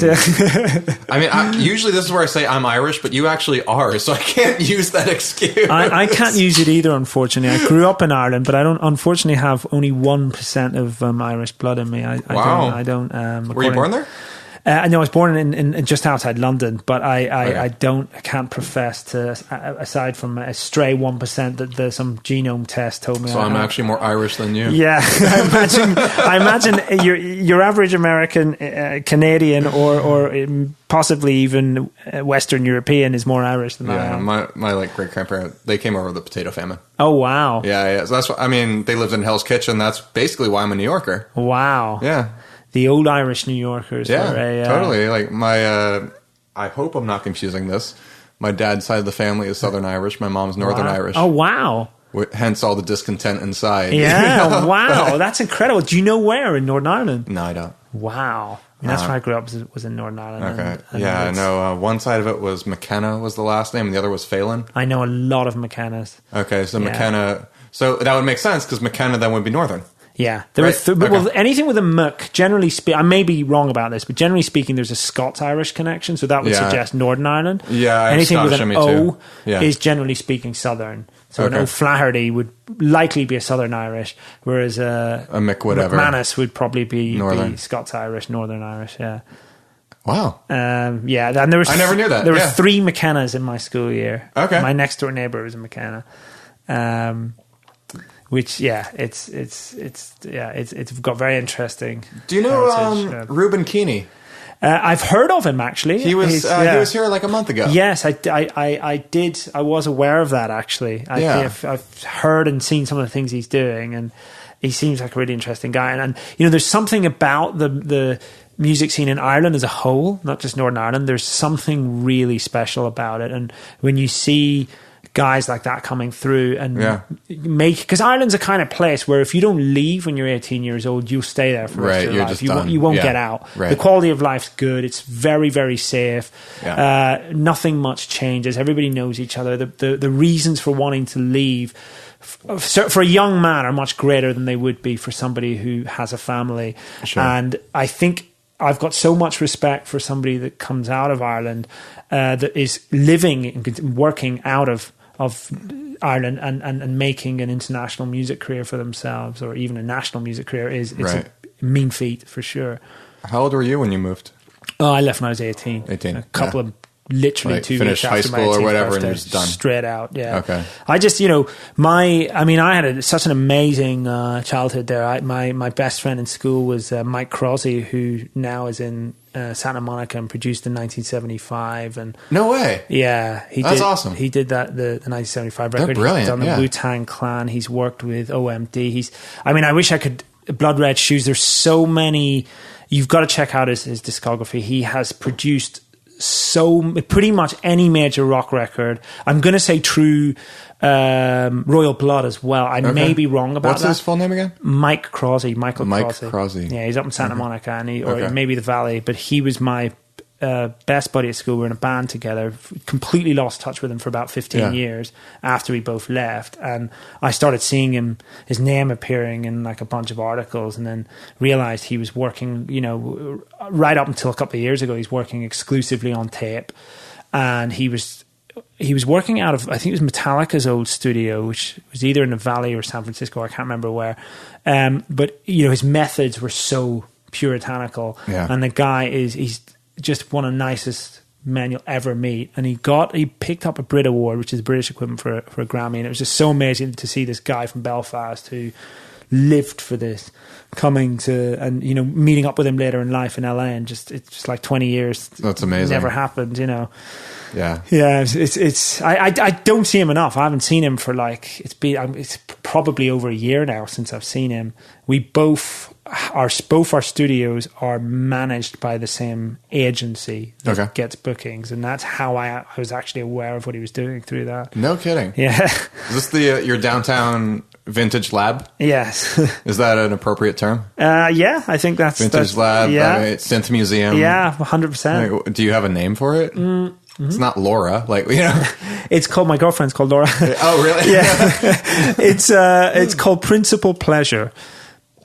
mean, usually this is where I say I'm Irish, but you actually are, so I can't use that excuse. I can't use it either, unfortunately. I grew up in Ireland, but I don't, unfortunately, have only 1% of Irish blood in me. I don't. Were you born there? No, I was born in just outside London, but I can't profess to, aside from a stray 1% that there's some genome test told me. So I'm actually more Irish than you. Yeah, I imagine your average American, Canadian, or possibly even Western European is more Irish than I am. My like great grandparents, they came over with the potato famine. Oh wow. Yeah. So that's what I mean. They lived in Hell's Kitchen. That's basically why I'm a New Yorker. Wow. Yeah. The old Irish New Yorkers. Yeah, totally. Like my, I hope I'm not confusing this. My dad's side of the family is Southern Irish. My mom's Northern Irish. Oh, wow. Hence all the discontent inside. Yeah, you know? Wow. That's incredible. Do you know where in Northern Ireland? No, I don't. Wow. That's where I grew up, was in Northern Ireland. Okay. And I know one side of it was McKenna was the last name, and the other was Phelan. I know a lot of McKennas. Okay, so McKenna. So that would make sense because McKenna then would be Northern. Yeah, there are well, anything with a Mc, generally speaking, I may be wrong about this, but generally speaking, there's a Scots-Irish connection, so that would suggest Northern Ireland. Yeah, anything with an O is generally speaking Southern. So an O'Flaherty would likely be a Southern Irish, whereas a Mick whatever McManus would probably be Scots-Irish, Northern Irish. Yeah. Wow. Yeah, and there was I never knew that. There were 3 McKennas in my school year. Okay. My next door neighbor was a McKenna. Which it's got very interesting. Do you know Reuben Keeney? I've heard of him actually. He was here like a month ago. Yes, I did. I was aware of that actually. I've heard and seen some of the things he's doing, and he seems like a really interesting guy. And you know, there's something about the music scene in Ireland as a whole, not just Northern Ireland. There's something really special about it, and when you see guys like that coming through and because Ireland's a kind of place where if you don't leave when you're 18 years old, you'll stay there for the rest of your life. You won't get out. Right. The quality of life's good. It's very, very safe. Yeah. Nothing much changes. Everybody knows each other. The reasons for wanting to leave for a young man are much greater than they would be for somebody who has a family. Sure. And I think I've got so much respect for somebody that comes out of Ireland that is living and working out of Ireland and making an international music career for themselves, or even a national music career, it's a mean feat for sure. How old were you when you moved? Oh, I left when I was 18. A couple of literally like 2 finish weeks high after school my or whatever, birthday, and you're just done straight out. Yeah. Okay. I just, I had such an amazing childhood there. My best friend in school was Mike Crosby, who now is in Santa Monica and produced in 1975. And no way. Yeah, that's awesome. He did that the 1975 record. They're brilliant. He's done the Wu-Tang Clan. He's worked with OMD. I wish I could. Blood Red Shoes. There's so many. You've got to check out his discography. He has produced pretty much any major rock record. I'm going to say True Royal Blood as well. I may be wrong about that. What's his full name again? Mike Crosby. Michael Crosby. Yeah, he's up in Santa Monica, or maybe the Valley, but he was my best buddy at school. We were in a band together. Completely lost touch with him for about 15 years after we both left, and I started seeing his name appearing in like a bunch of articles, and then realized he was working, right up until a couple of years ago, he's working exclusively on tape, and he was working out of, I think it was Metallica's old studio, which was either in the Valley or San Francisco, I can't remember where, but his methods were so puritanical, and the guy he's just one of the nicest men you'll ever meet. And he picked up a Brit Award, which is British equivalent for a Grammy, and it was just so amazing to see this guy from Belfast who lived for this coming to, and meeting up with him later in life in LA, and it's just like 20 years. That's amazing. Never happened, Yeah. It's I don't see him enough. I haven't seen him for it's probably over a year now since I've seen him. We both our studios are managed by the same agency that gets bookings, and that's how I was actually aware of what he was doing through that. No kidding. Yeah. Is this your downtown vintage lab? Yes. Is that an appropriate term? Yeah, I think that's vintage lab. Yeah. Synth museum. Yeah, 100%. Do you have a name for it? Mm-hmm. It's not Laura, It's called, my girlfriend's called Laura. Oh, really? Yeah. It's called Principal Pleasure.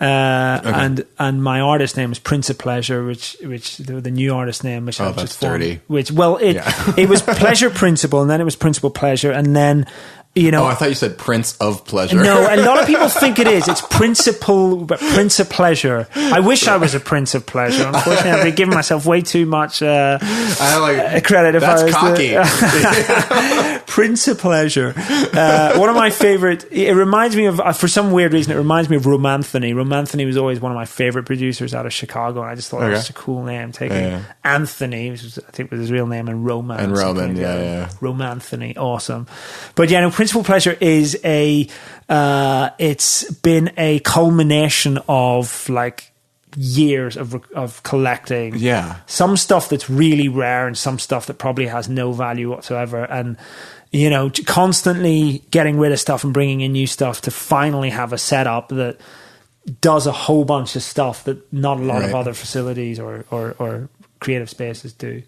And my artist name is Prince of Pleasure, which the new artist name, which I've just formed, dirty. It was Pleasure Principal, and then it was Principal Pleasure, and then Oh, I thought you said Prince of Pleasure. No, a lot of people think it is. It's Principal, but Prince of Pleasure. I wish I was a Prince of Pleasure. Unfortunately, I've been giving myself way too much credit. If that's I was cocky. Prince of Pleasure. One of my favorite. It reminds me of, for some weird reason, it reminds me of Romanthony. Romanthony was always one of my favorite producers out of Chicago, and I just thought it was a cool name. Taking Anthony, which was, I think was his real name, and Roman. And Roman, Romanthony, awesome. But no, Principal Pleasure is it's been a culmination of years of collecting. Yeah. Some stuff that's really rare and some stuff that probably has no value whatsoever. And, constantly getting rid of stuff and bringing in new stuff to finally have a setup that does a whole bunch of stuff that not a lot of other facilities or creative spaces do.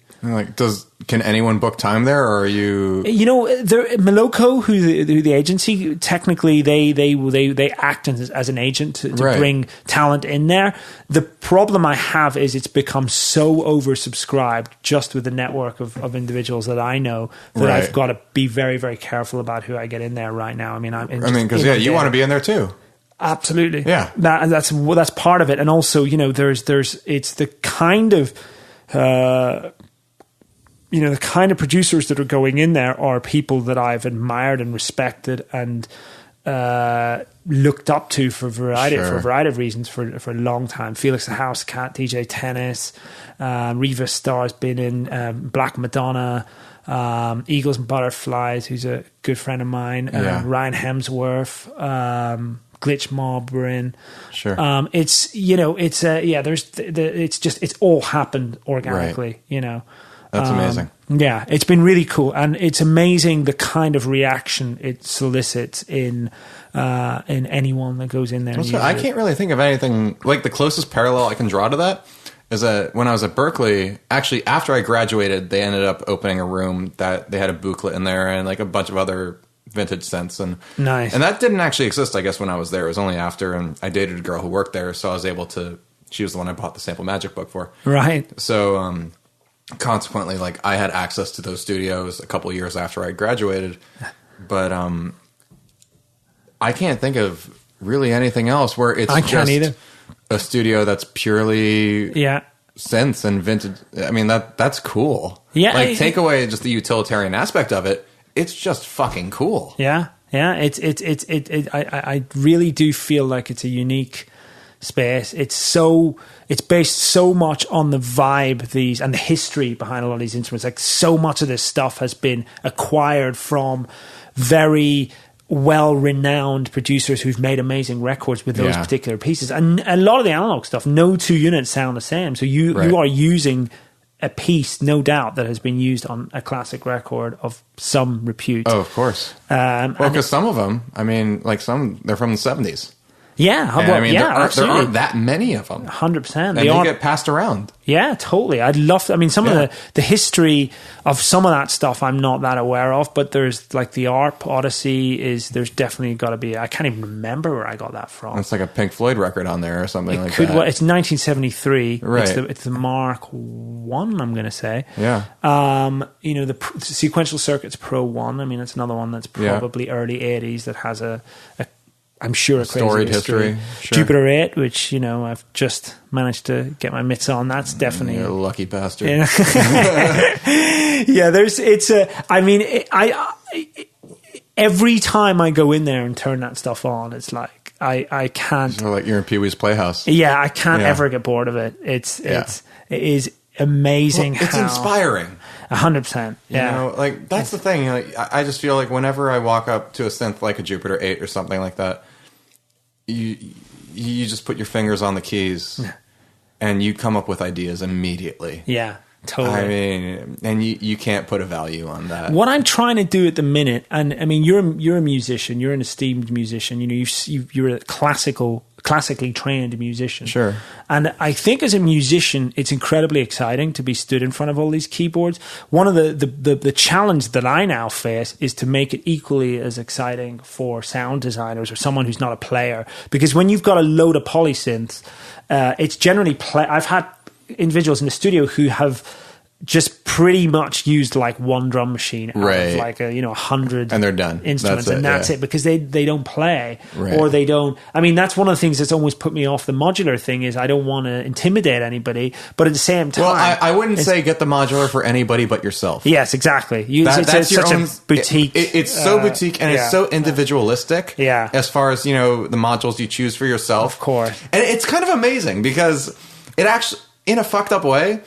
Can anyone book time there, or are you? Moloko, who the agency, technically they act as an agent to bring talent in there. The problem I have is it's become so oversubscribed just with the network of individuals that I know that I've got to be very, very careful about who I get in there right now. Because you want to be in there too. Absolutely. Yeah. That's part of it, and also it's the kind of. The kind of producers that are going in there are people that I've admired and respected and looked up to for a variety of reasons for a long time. Felix the House Cat, DJ Tennis, Riva Starr's been in Black Madonna, Eagles and Butterflies, who's a good friend of mine, Ryan Hemsworth, Glitch Mob were in. Sure. It's all happened organically, That's amazing. Yeah, it's been really cool, and it's amazing the kind of reaction it solicits in anyone that goes in there. I can't really think of anything the closest parallel I can draw to that is that when I was at Berkeley, actually after I graduated, they ended up opening a room that they had a booklet in there and a bunch of other vintage synths, and nice. And that didn't actually exist, I guess, when I was there. It was only after, and I dated a girl who worked there, so I was able to. She was the one I bought the Sample Magic book for. Right. So. Consequently, I had access to those studios a couple of years after I graduated, but I can't think of really anything else where it's just a studio that's purely synths and vintage. That's cool. Yeah, take away just the utilitarian aspect of it. It's just fucking cool. Yeah, yeah. I really do feel like it's a unique space. It's based so much on the vibe and the history behind a lot of these instruments. So much of this stuff has been acquired from very well-renowned producers who've made amazing records with those particular pieces. And a lot of the analog stuff, no two units sound the same. So you are using a piece, no doubt, that has been used on a classic record of some repute. Oh, of course. Well, because some of them, I mean, like they're from the 70s. Yeah, well, I mean, there absolutely. aren't that many of them. 100%. And they get passed around. Yeah, totally. I'd love to, I mean, some of the history of some of that stuff I'm not that aware of, but there's like the ARP Odyssey there's definitely got to be, I can't even remember where I got that from. It's like a Pink Floyd record on there or something that. It's 1973. Right. It's the Mark 1, I'm going to say. Yeah. The Sequential Circuits Pro 1, I mean, it's another one that's probably early 80s that has I'm sure a crazy storied history. Sure. Jupiter 8, which, I've just managed to get my mitts on. That's definitely You're a lucky bastard. Every time I go in there and turn that stuff on, it's like I can't. So like you're in Pee Wee's Playhouse. Yeah, I can't ever get bored of it. It is amazing. Well, it's inspiring. 100%. Yeah, that's the thing. I just feel like whenever I walk up to a synth like a Jupiter 8 or something like that, you just put your fingers on the keys and you come up with ideas immediately. Yeah, totally. I mean, and you can't put a value on that. What I'm trying to do at the minute, and I mean, you're a musician, you're an esteemed musician. You're a classically trained musician. Sure. And I think as a musician, it's incredibly exciting to be stood in front of all these keyboards. One of the challenge that I now face is to make it equally as exciting for sound designers or someone who's not a player. Because when you've got a load of polysynths, it's generally I've had individuals in the studio who have just pretty much used like one drum machine out of like 100 and they're done instruments, that's it, because they don't play right. or they don't. I mean, that's one of the things that's almost put me off the modular thing is I don't want to intimidate anybody, but at the same time, well, I wouldn't say get the modular for anybody but yourself. Yes, exactly. That's your own boutique. It's so boutique and it's so individualistic. Yeah, as far as the modules you choose for yourself, of course, and it's kind of amazing because it actually, in a fucked up way,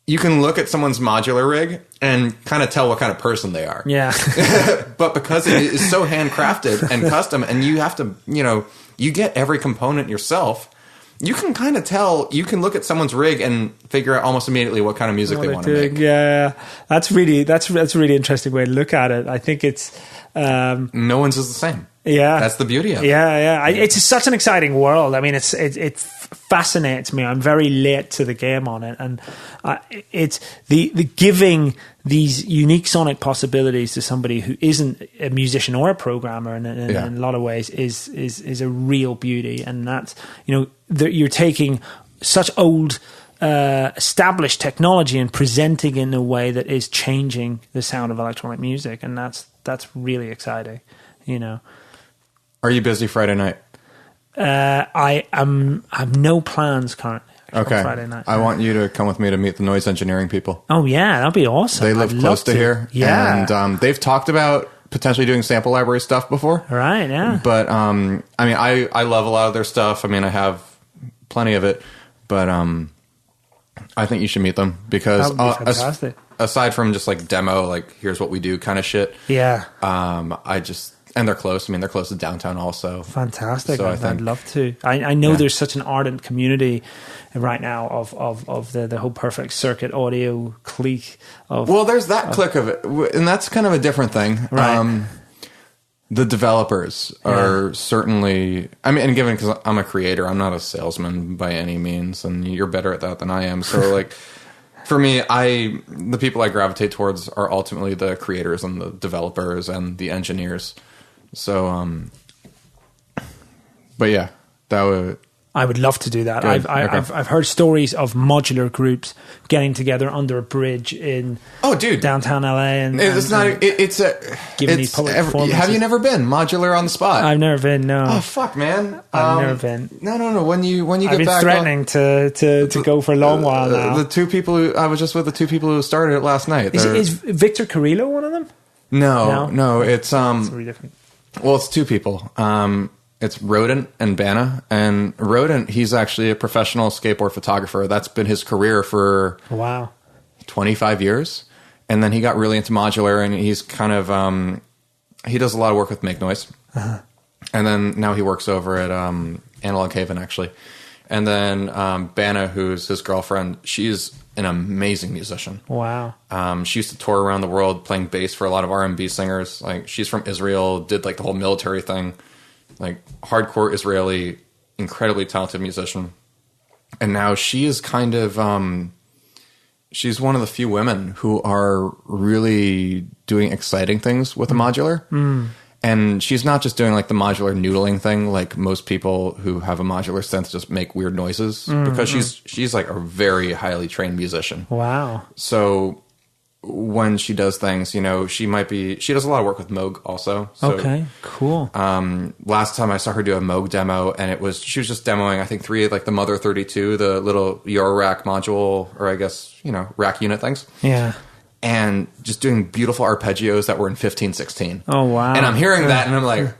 you can look at someone's modular rig and kind of tell what kind of person they are. Yeah. But because it is so handcrafted and custom and you have to, you get every component yourself, you can kind of tell, you can look at someone's rig and figure out almost immediately what kind of music they want to make. Yeah. That's a really interesting way to look at it. I think it's... no one's is the same. Yeah. That's the beauty of it. Yeah. It's such an exciting world. I mean, it fascinates me. I'm very late to the game on it. And it's the giving these unique sonic possibilities to somebody who isn't a musician or a programmer in a lot of ways is a real beauty. And that's, you're taking such old established technology and presenting it in a way that is changing the sound of electronic music. And that's really exciting, Are you busy Friday night? I have no plans currently. Okay. Friday night. I want you to come with me to meet the noise engineering people. Oh yeah, that'd be awesome. They live close to here. Yeah. And they've talked about potentially doing sample library stuff before. Right, yeah. But I mean, I love a lot of their stuff. I mean, I have plenty of it, but I think you should meet them because that would be fantastic. Aside from just like demo, like here's what we do kind of shit. Yeah. And they're close. I mean, they're close to downtown also. Fantastic. So I'd love to. I know there's such an ardent community right now of the whole perfect circuit audio clique. Well, there's that clique of it. And that's kind of a different thing. Right. The developers are certainly... I mean, and given because I'm a creator, I'm not a salesman by any means. And you're better at that than I am. So like... For me, the people I gravitate towards are ultimately the creators and the developers and the engineers. So, but yeah, I would love to do that. I've heard stories of modular groups getting together under a bridge in downtown LA and giving these public performances. Have you never been modular on the spot? I've never been. No. Oh fuck, man! I've never been. No. When you get back, I've been threatening to go for a long while now. The two people I was just with the two people who started it last night. Is Victor Carrillo one of them? No. It's really different. Well, it's two people. It's Rodent and Banna. And Rodent, he's actually a professional skateboard photographer. That's been his career for 25 years. And then he got really into modular, and he's kind of he does a lot of work with Make Noise. Uh-huh. And then now he works over at Analog Haven, actually. And then Bana, who's his girlfriend, she's an amazing musician. Wow. She used to tour around the world playing bass for a lot of R&B singers. Like, she's from Israel, did like the whole military thing. Like, hardcore Israeli, incredibly talented musician. And now she is kind of, she's one of the few women who are really doing exciting things with the modular. And she's not just doing like the modular noodling thing, like most people who have a modular synth just make weird noises, because she's like a very highly trained musician. Wow. So when she does things, you know, she does a lot of work with Moog also. So, okay, cool. Last time I saw her do a Moog demo, and she was just demoing, I think, 3, like the Mother 32, the little Eurorack module, or I guess, you know, rack unit things. Yeah. And just doing beautiful arpeggios that were in 15/16. Oh, wow. And I'm hearing that, and I'm like,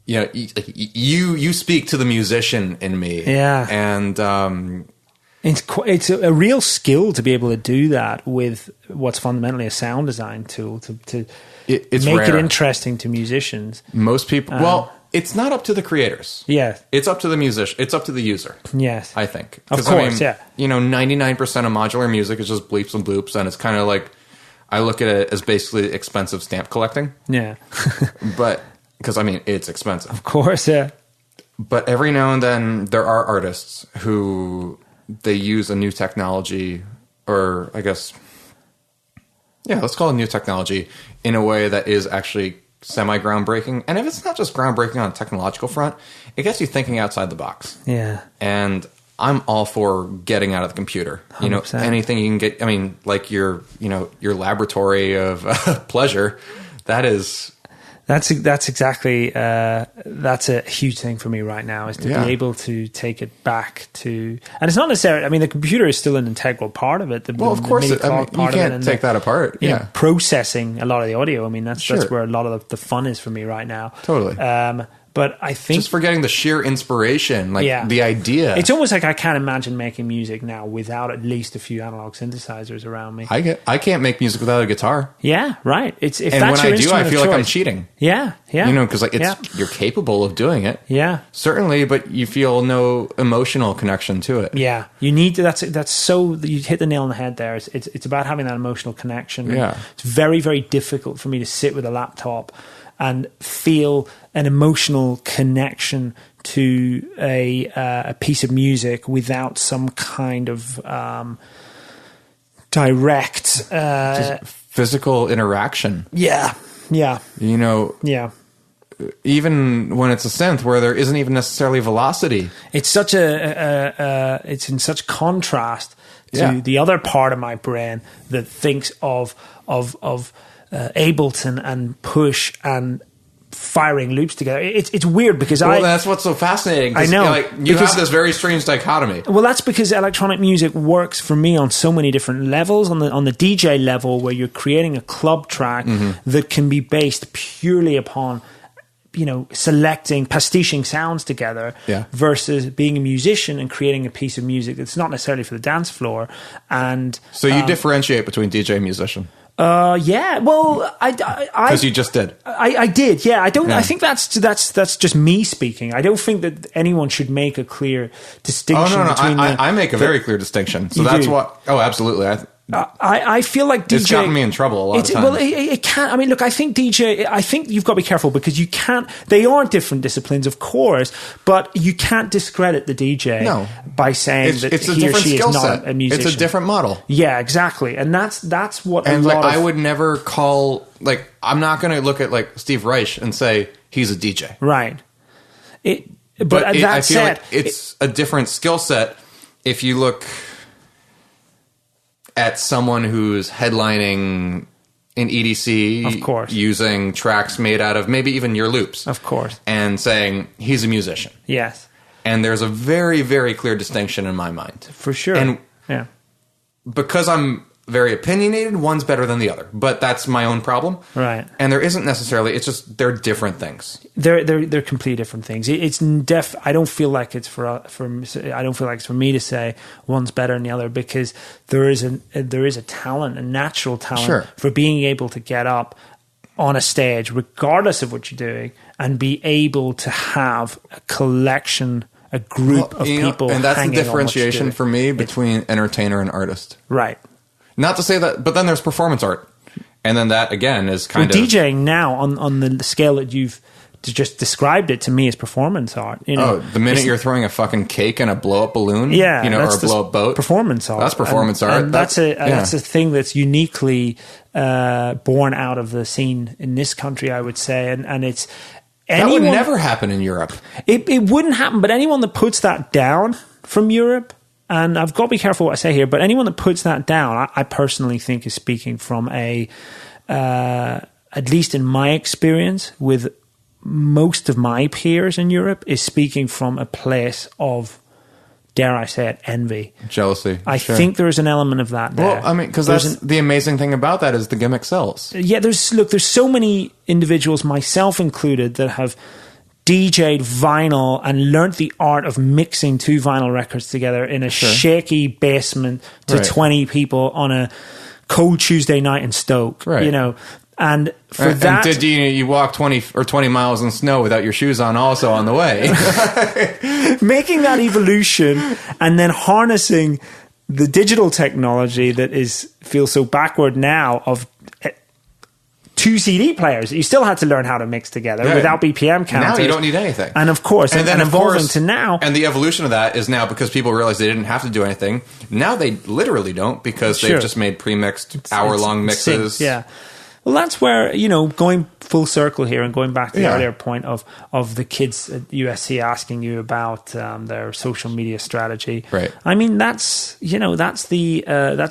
you know, you speak to the musician in me. Yeah. And it's a real skill to be able to do that with what's fundamentally a sound design tool to it's make rare. it interesting to musicians. Most people, well, it's not up to the creators. Yeah. It's up to the musician. It's up to the user. Yes. I think. Of course, yeah. You know, 99% of modular music is just bleeps and bloops, and it's kind of like, I look at it as basically expensive stamp collecting. Yeah. But, because, I mean, it's expensive. Of course, yeah. But every now and then, there are artists who they use a new technology, or I guess, yeah, let's call it new technology, in a way that is actually semi-groundbreaking. And if it's not just groundbreaking on a technological front, it gets you thinking outside the box. Yeah. And I'm all for getting out of the computer. 100%. You know, anything you can get, I mean, like your laboratory of pleasure, that's exactly that's a huge thing for me right now, is to be able to take it back to, and it's not necessarily, I mean, the computer is still an integral part of it. Of course, you can't take that apart. You know, processing a lot of the audio. I mean, that's where a lot of the fun is for me right now. Totally. But I think just for getting the sheer inspiration, like the idea. It's almost like I can't imagine making music now without at least a few analog synthesizers around me. I can't make music without a guitar. Yeah, right. It's if and that's when your I do, I feel like I'm choice. cheating. Yeah. You know, because like you're capable of doing it. Yeah, certainly, but you feel no emotional connection to it. Yeah, you need to. That's so. You hit the nail on the head there. It's about having that emotional connection. Yeah, it's very, very difficult for me to sit with a laptop and feel an emotional connection to a piece of music without some kind of direct just physical interaction. Yeah. You know. Yeah. Even when it's a synth where there isn't even necessarily velocity, it's such it's in such contrast to the other part of my brain that thinks of Ableton and push and firing loops together. It's weird because that's what's so fascinating. I know, like you have this very strange dichotomy. Well, that's because electronic music works for me on so many different levels. On the DJ level, where you're creating a club track that can be based purely upon, you know, selecting, pastiching sounds together, versus being a musician and creating a piece of music that's not necessarily for the dance floor. And so you differentiate between DJ and musician. Yeah. Well, because you just did. I did. Yeah. I don't. Yeah. I think that's just me speaking. I don't think that anyone should make a clear distinction. Oh no, between I make a very clear distinction. So that's what. Oh, absolutely. I feel like DJ... It's gotten me in trouble a lot of times. Well, it can't... I mean, look, I think you've got to be careful because you can't... They are different disciplines, of course, but you can't discredit the DJ by saying that he or she is not a musician. It's a different model. Yeah, exactly. And that's what and I would never call... Like, I'm not going to look at, like, Steve Reich and say he's a DJ. Right. I feel like it's a different skill set if you look... at someone who's headlining an EDC, of course, using tracks made out of maybe even your loops, of course, and saying he's a musician. Yes. And there's a very, very clear distinction in my mind. For sure. And yeah, because I'm very opinionated, one's better than the other. But that's my own problem. Right. And there isn't necessarily, it's just they're different things. They're completely different things. I don't feel like it's for me to say one's better than the other, because there is a talent, a natural talent for being able to get up on a stage regardless of what you're doing and be able to have a collection a group of people, and that's the hanging on what you're differentiation doing. for me between entertainer and artist. Right. Not to say that, but then there's performance art, and then that again is kind of DJing now on the scale that you've just described it to me as performance art. You know, the minute you're throwing a fucking cake in a blow up balloon, yeah, or a blow up boat, performance art. That's performance art. And that's a thing that's uniquely born out of the scene in this country, I would say, and it's. That would never happen in Europe. It wouldn't happen, but anyone that puts that down from Europe, and I've got to be careful what I say here, but anyone that puts that down, I personally think is speaking from at least in my experience with most of my peers in Europe, is speaking from a place of, dare I say it, envy. Jealousy. I think there is an element of that there. Well, I mean, because that's the amazing thing about that is the gimmick sells. Yeah, there's so many individuals, myself included, that have DJ'd vinyl and learnt the art of mixing two vinyl records together in a shaky basement to 20 people on a cold Tuesday night in Stoke. Right. You know, and for that, and did you walk 20 miles in snow without your shoes on also on the way? Making that evolution and then harnessing the digital technology that feels so backward now of two CD players. You still had to learn how to mix together without BPM counters. Now you don't need anything. And of course, and then evolving to now. And the evolution of that is now because people realize they didn't have to do anything. Now they literally don't because they've just made pre-mixed hour-long mixes. Yeah. Well, that's where, going full circle here and going back to the earlier point of the kids at USC asking you about their social media strategy. Right. I mean, that's the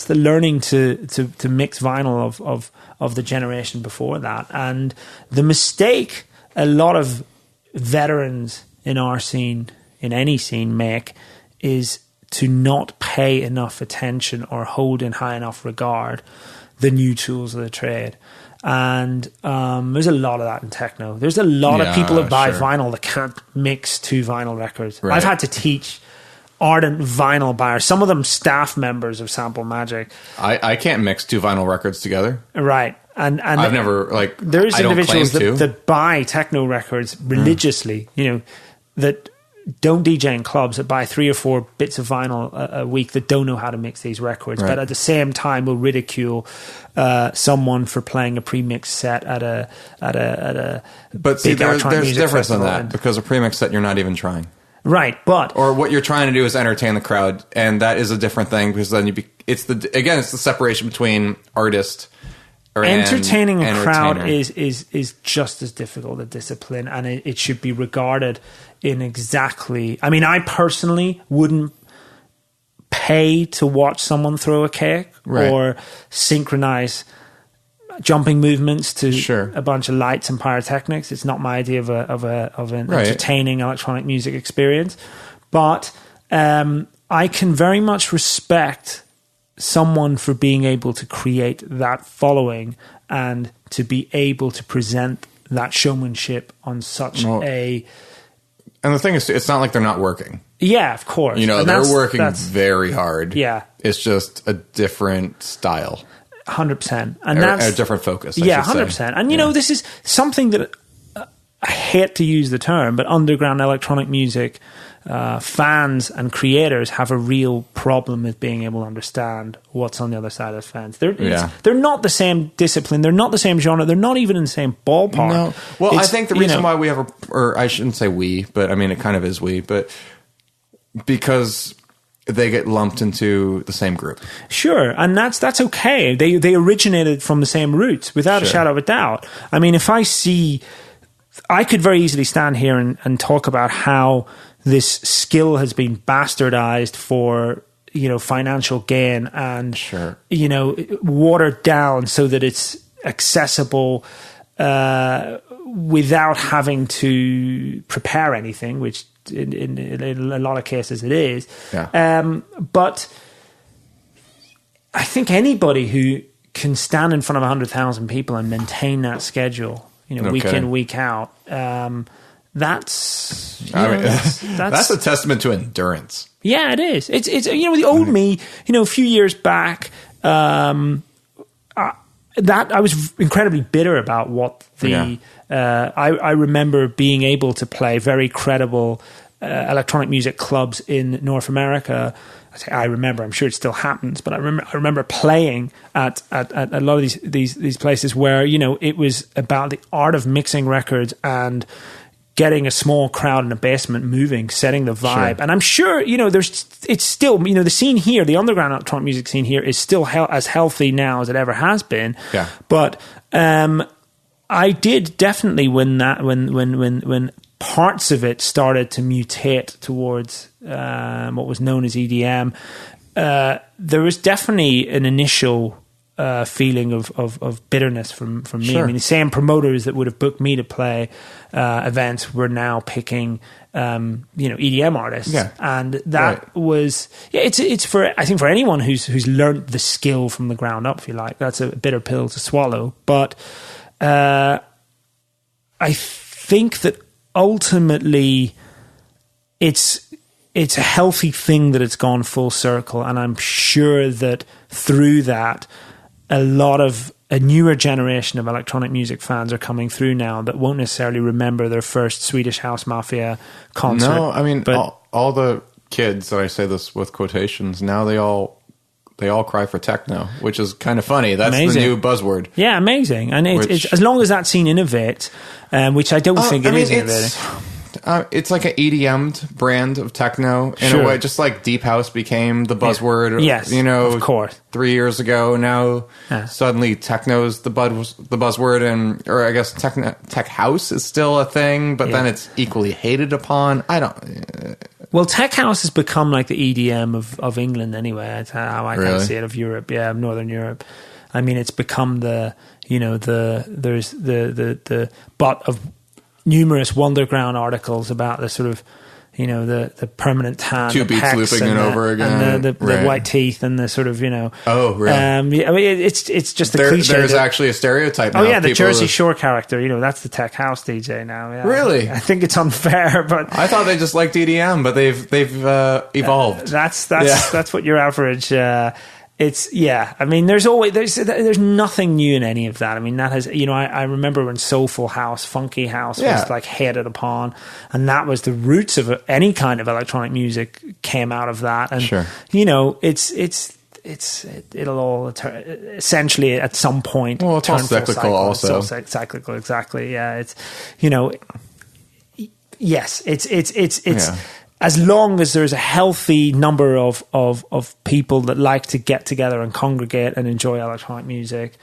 learning to mix vinyl of the generation before that. And the mistake a lot of veterans in our scene, in any scene, make is to not pay enough attention or hold in high enough regard the new tools of the trade. And there's a lot of that in techno. There's a lot of people that buy vinyl that can't mix two vinyl records. Right. I've had to teach ardent vinyl buyers, some of them staff members of Sample Magic. I can't mix two vinyl records together. Right. And I've never, there's I don't individuals claim that buy techno records religiously, that don't DJ in clubs, that buy 3 or 4 bits of vinyl a week that don't know how to mix these records, but at the same time will ridicule someone for playing a pre-mixed set at a But see, there's difference in that, because a pre-mixed set you're not even trying. Right, or what you're trying to do is entertain the crowd, and that is a different thing, because then it's the separation between artist entertaining a crowd is just as difficult a discipline, and it should be regarded in exactly. I mean, I personally wouldn't pay to watch someone throw a cake or synchronize jumping movements to a bunch of lights and pyrotechnics. It's not my idea of an entertaining electronic music experience, but I can very much respect someone for being able to create that following and to be able to present that showmanship on such a... And the thing is, it's not like they're not working. Yeah, of course. They're working very hard. Yeah. It's just a different style. 100%. And that's a different focus. 100%. And, this is something that I hate to use the term, but underground electronic music fans and creators have a real problem with being able to understand what's on the other side of the fence. They're not the same discipline. They're not the same genre. They're not even in the same ballpark. No. Well, I think the reason why we have or I shouldn't say we, but I mean, it kind of is we, but because they get lumped into the same group. Sure. And that's okay. They originated from the same roots without a shadow of a doubt. I mean, I could very easily stand here and talk about how this skill has been bastardized for, financial gain and, watered down so that it's accessible without having to prepare anything, which in a lot of cases it is. Yeah. But I think anybody who can stand in front of 100,000 people and maintain that schedule, week in, week out, that's a testament to endurance. Yeah, it is. It's the old me, a few years back, that I was incredibly bitter about what I remember being able to play very credible electronic music clubs in North America. I remember, I'm sure it still happens, but I remember playing at a lot of these places where, you know, it was about the art of mixing records and getting a small crowd in a basement moving, setting the vibe. Sure. And I'm sure, you know, it's still, you know, the scene here, the underground electronic music scene here is still as healthy now as it ever has been. Yeah. But I did definitely when parts of it started to mutate towards what was known as EDM, there was definitely an initial feeling of bitterness from me. Sure. I mean, the same promoters that would have booked me to play events were now picking EDM artists. Yeah. And that was it's for, I think, for anyone who's learned the skill from the ground up, if you like, that's a bitter pill to swallow. But I think that ultimately it's a healthy thing that it's gone full circle, and I'm sure that through that a newer generation of electronic music fans are coming through now that won't necessarily remember their first Swedish House Mafia concert. No, I mean, all the kids, I say this with quotations, now they all cry for techno, which is kind of funny. That's amazing. The new buzzword. Yeah, amazing. And it's as long as that scene innovates, which I don't think it is innovating. It's like an EDM brand of techno in a way, just like Deep House became the buzzword. Yes, you know, of course. 3 years ago. Now suddenly techno's the buzzword, or I guess tech house is still a thing, but then it's equally hated upon. I don't. Well, tech house has become like the EDM of England anyway. That's how I kind of see it, of Europe. Yeah, of Northern Europe. I mean, it's become there's the butt of numerous Wonderground articles about the sort of, you know, the permanent tan, two beats looping it over again, and the white teeth, and the sort of, you know. Oh, really? I mean, it's just a cliche. There's actually a stereotype now. Oh yeah, the Jersey Shore character. You know, that's the tech house DJ now. Yeah. Really? I think it's unfair, but I thought they just liked EDM, but they've evolved. That's what your average. I mean, there's nothing new in any of that. I mean, that has, you know, I remember when soulful house, funky house was like hated upon, and that was the roots of any kind of electronic music came out of that. And you know, it'll all essentially at some point. Well, it's all cyclical, also. It's all cyclical, exactly. Yeah, it's, you know, yes, it's. As long as there's a healthy number of people that like to get together and congregate and enjoy electronic music,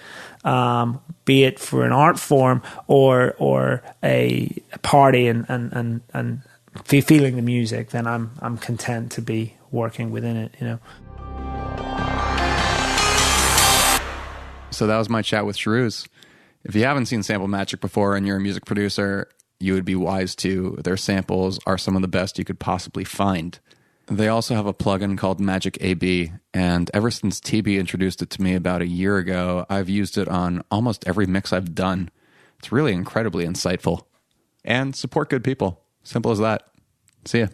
be it for an art form or a party and feeling the music, then I'm content to be working within it, you know. So that was my chat with Sharooz. If you haven't seen Sample Magic before and you're a music producer, you would be wise to. Their samples are some of the best you could possibly find. They also have a plugin called Magic AB, and ever since TB introduced it to me about a year ago, I've used it on almost every mix I've done. It's really incredibly insightful. And support good people. Simple as that. See ya.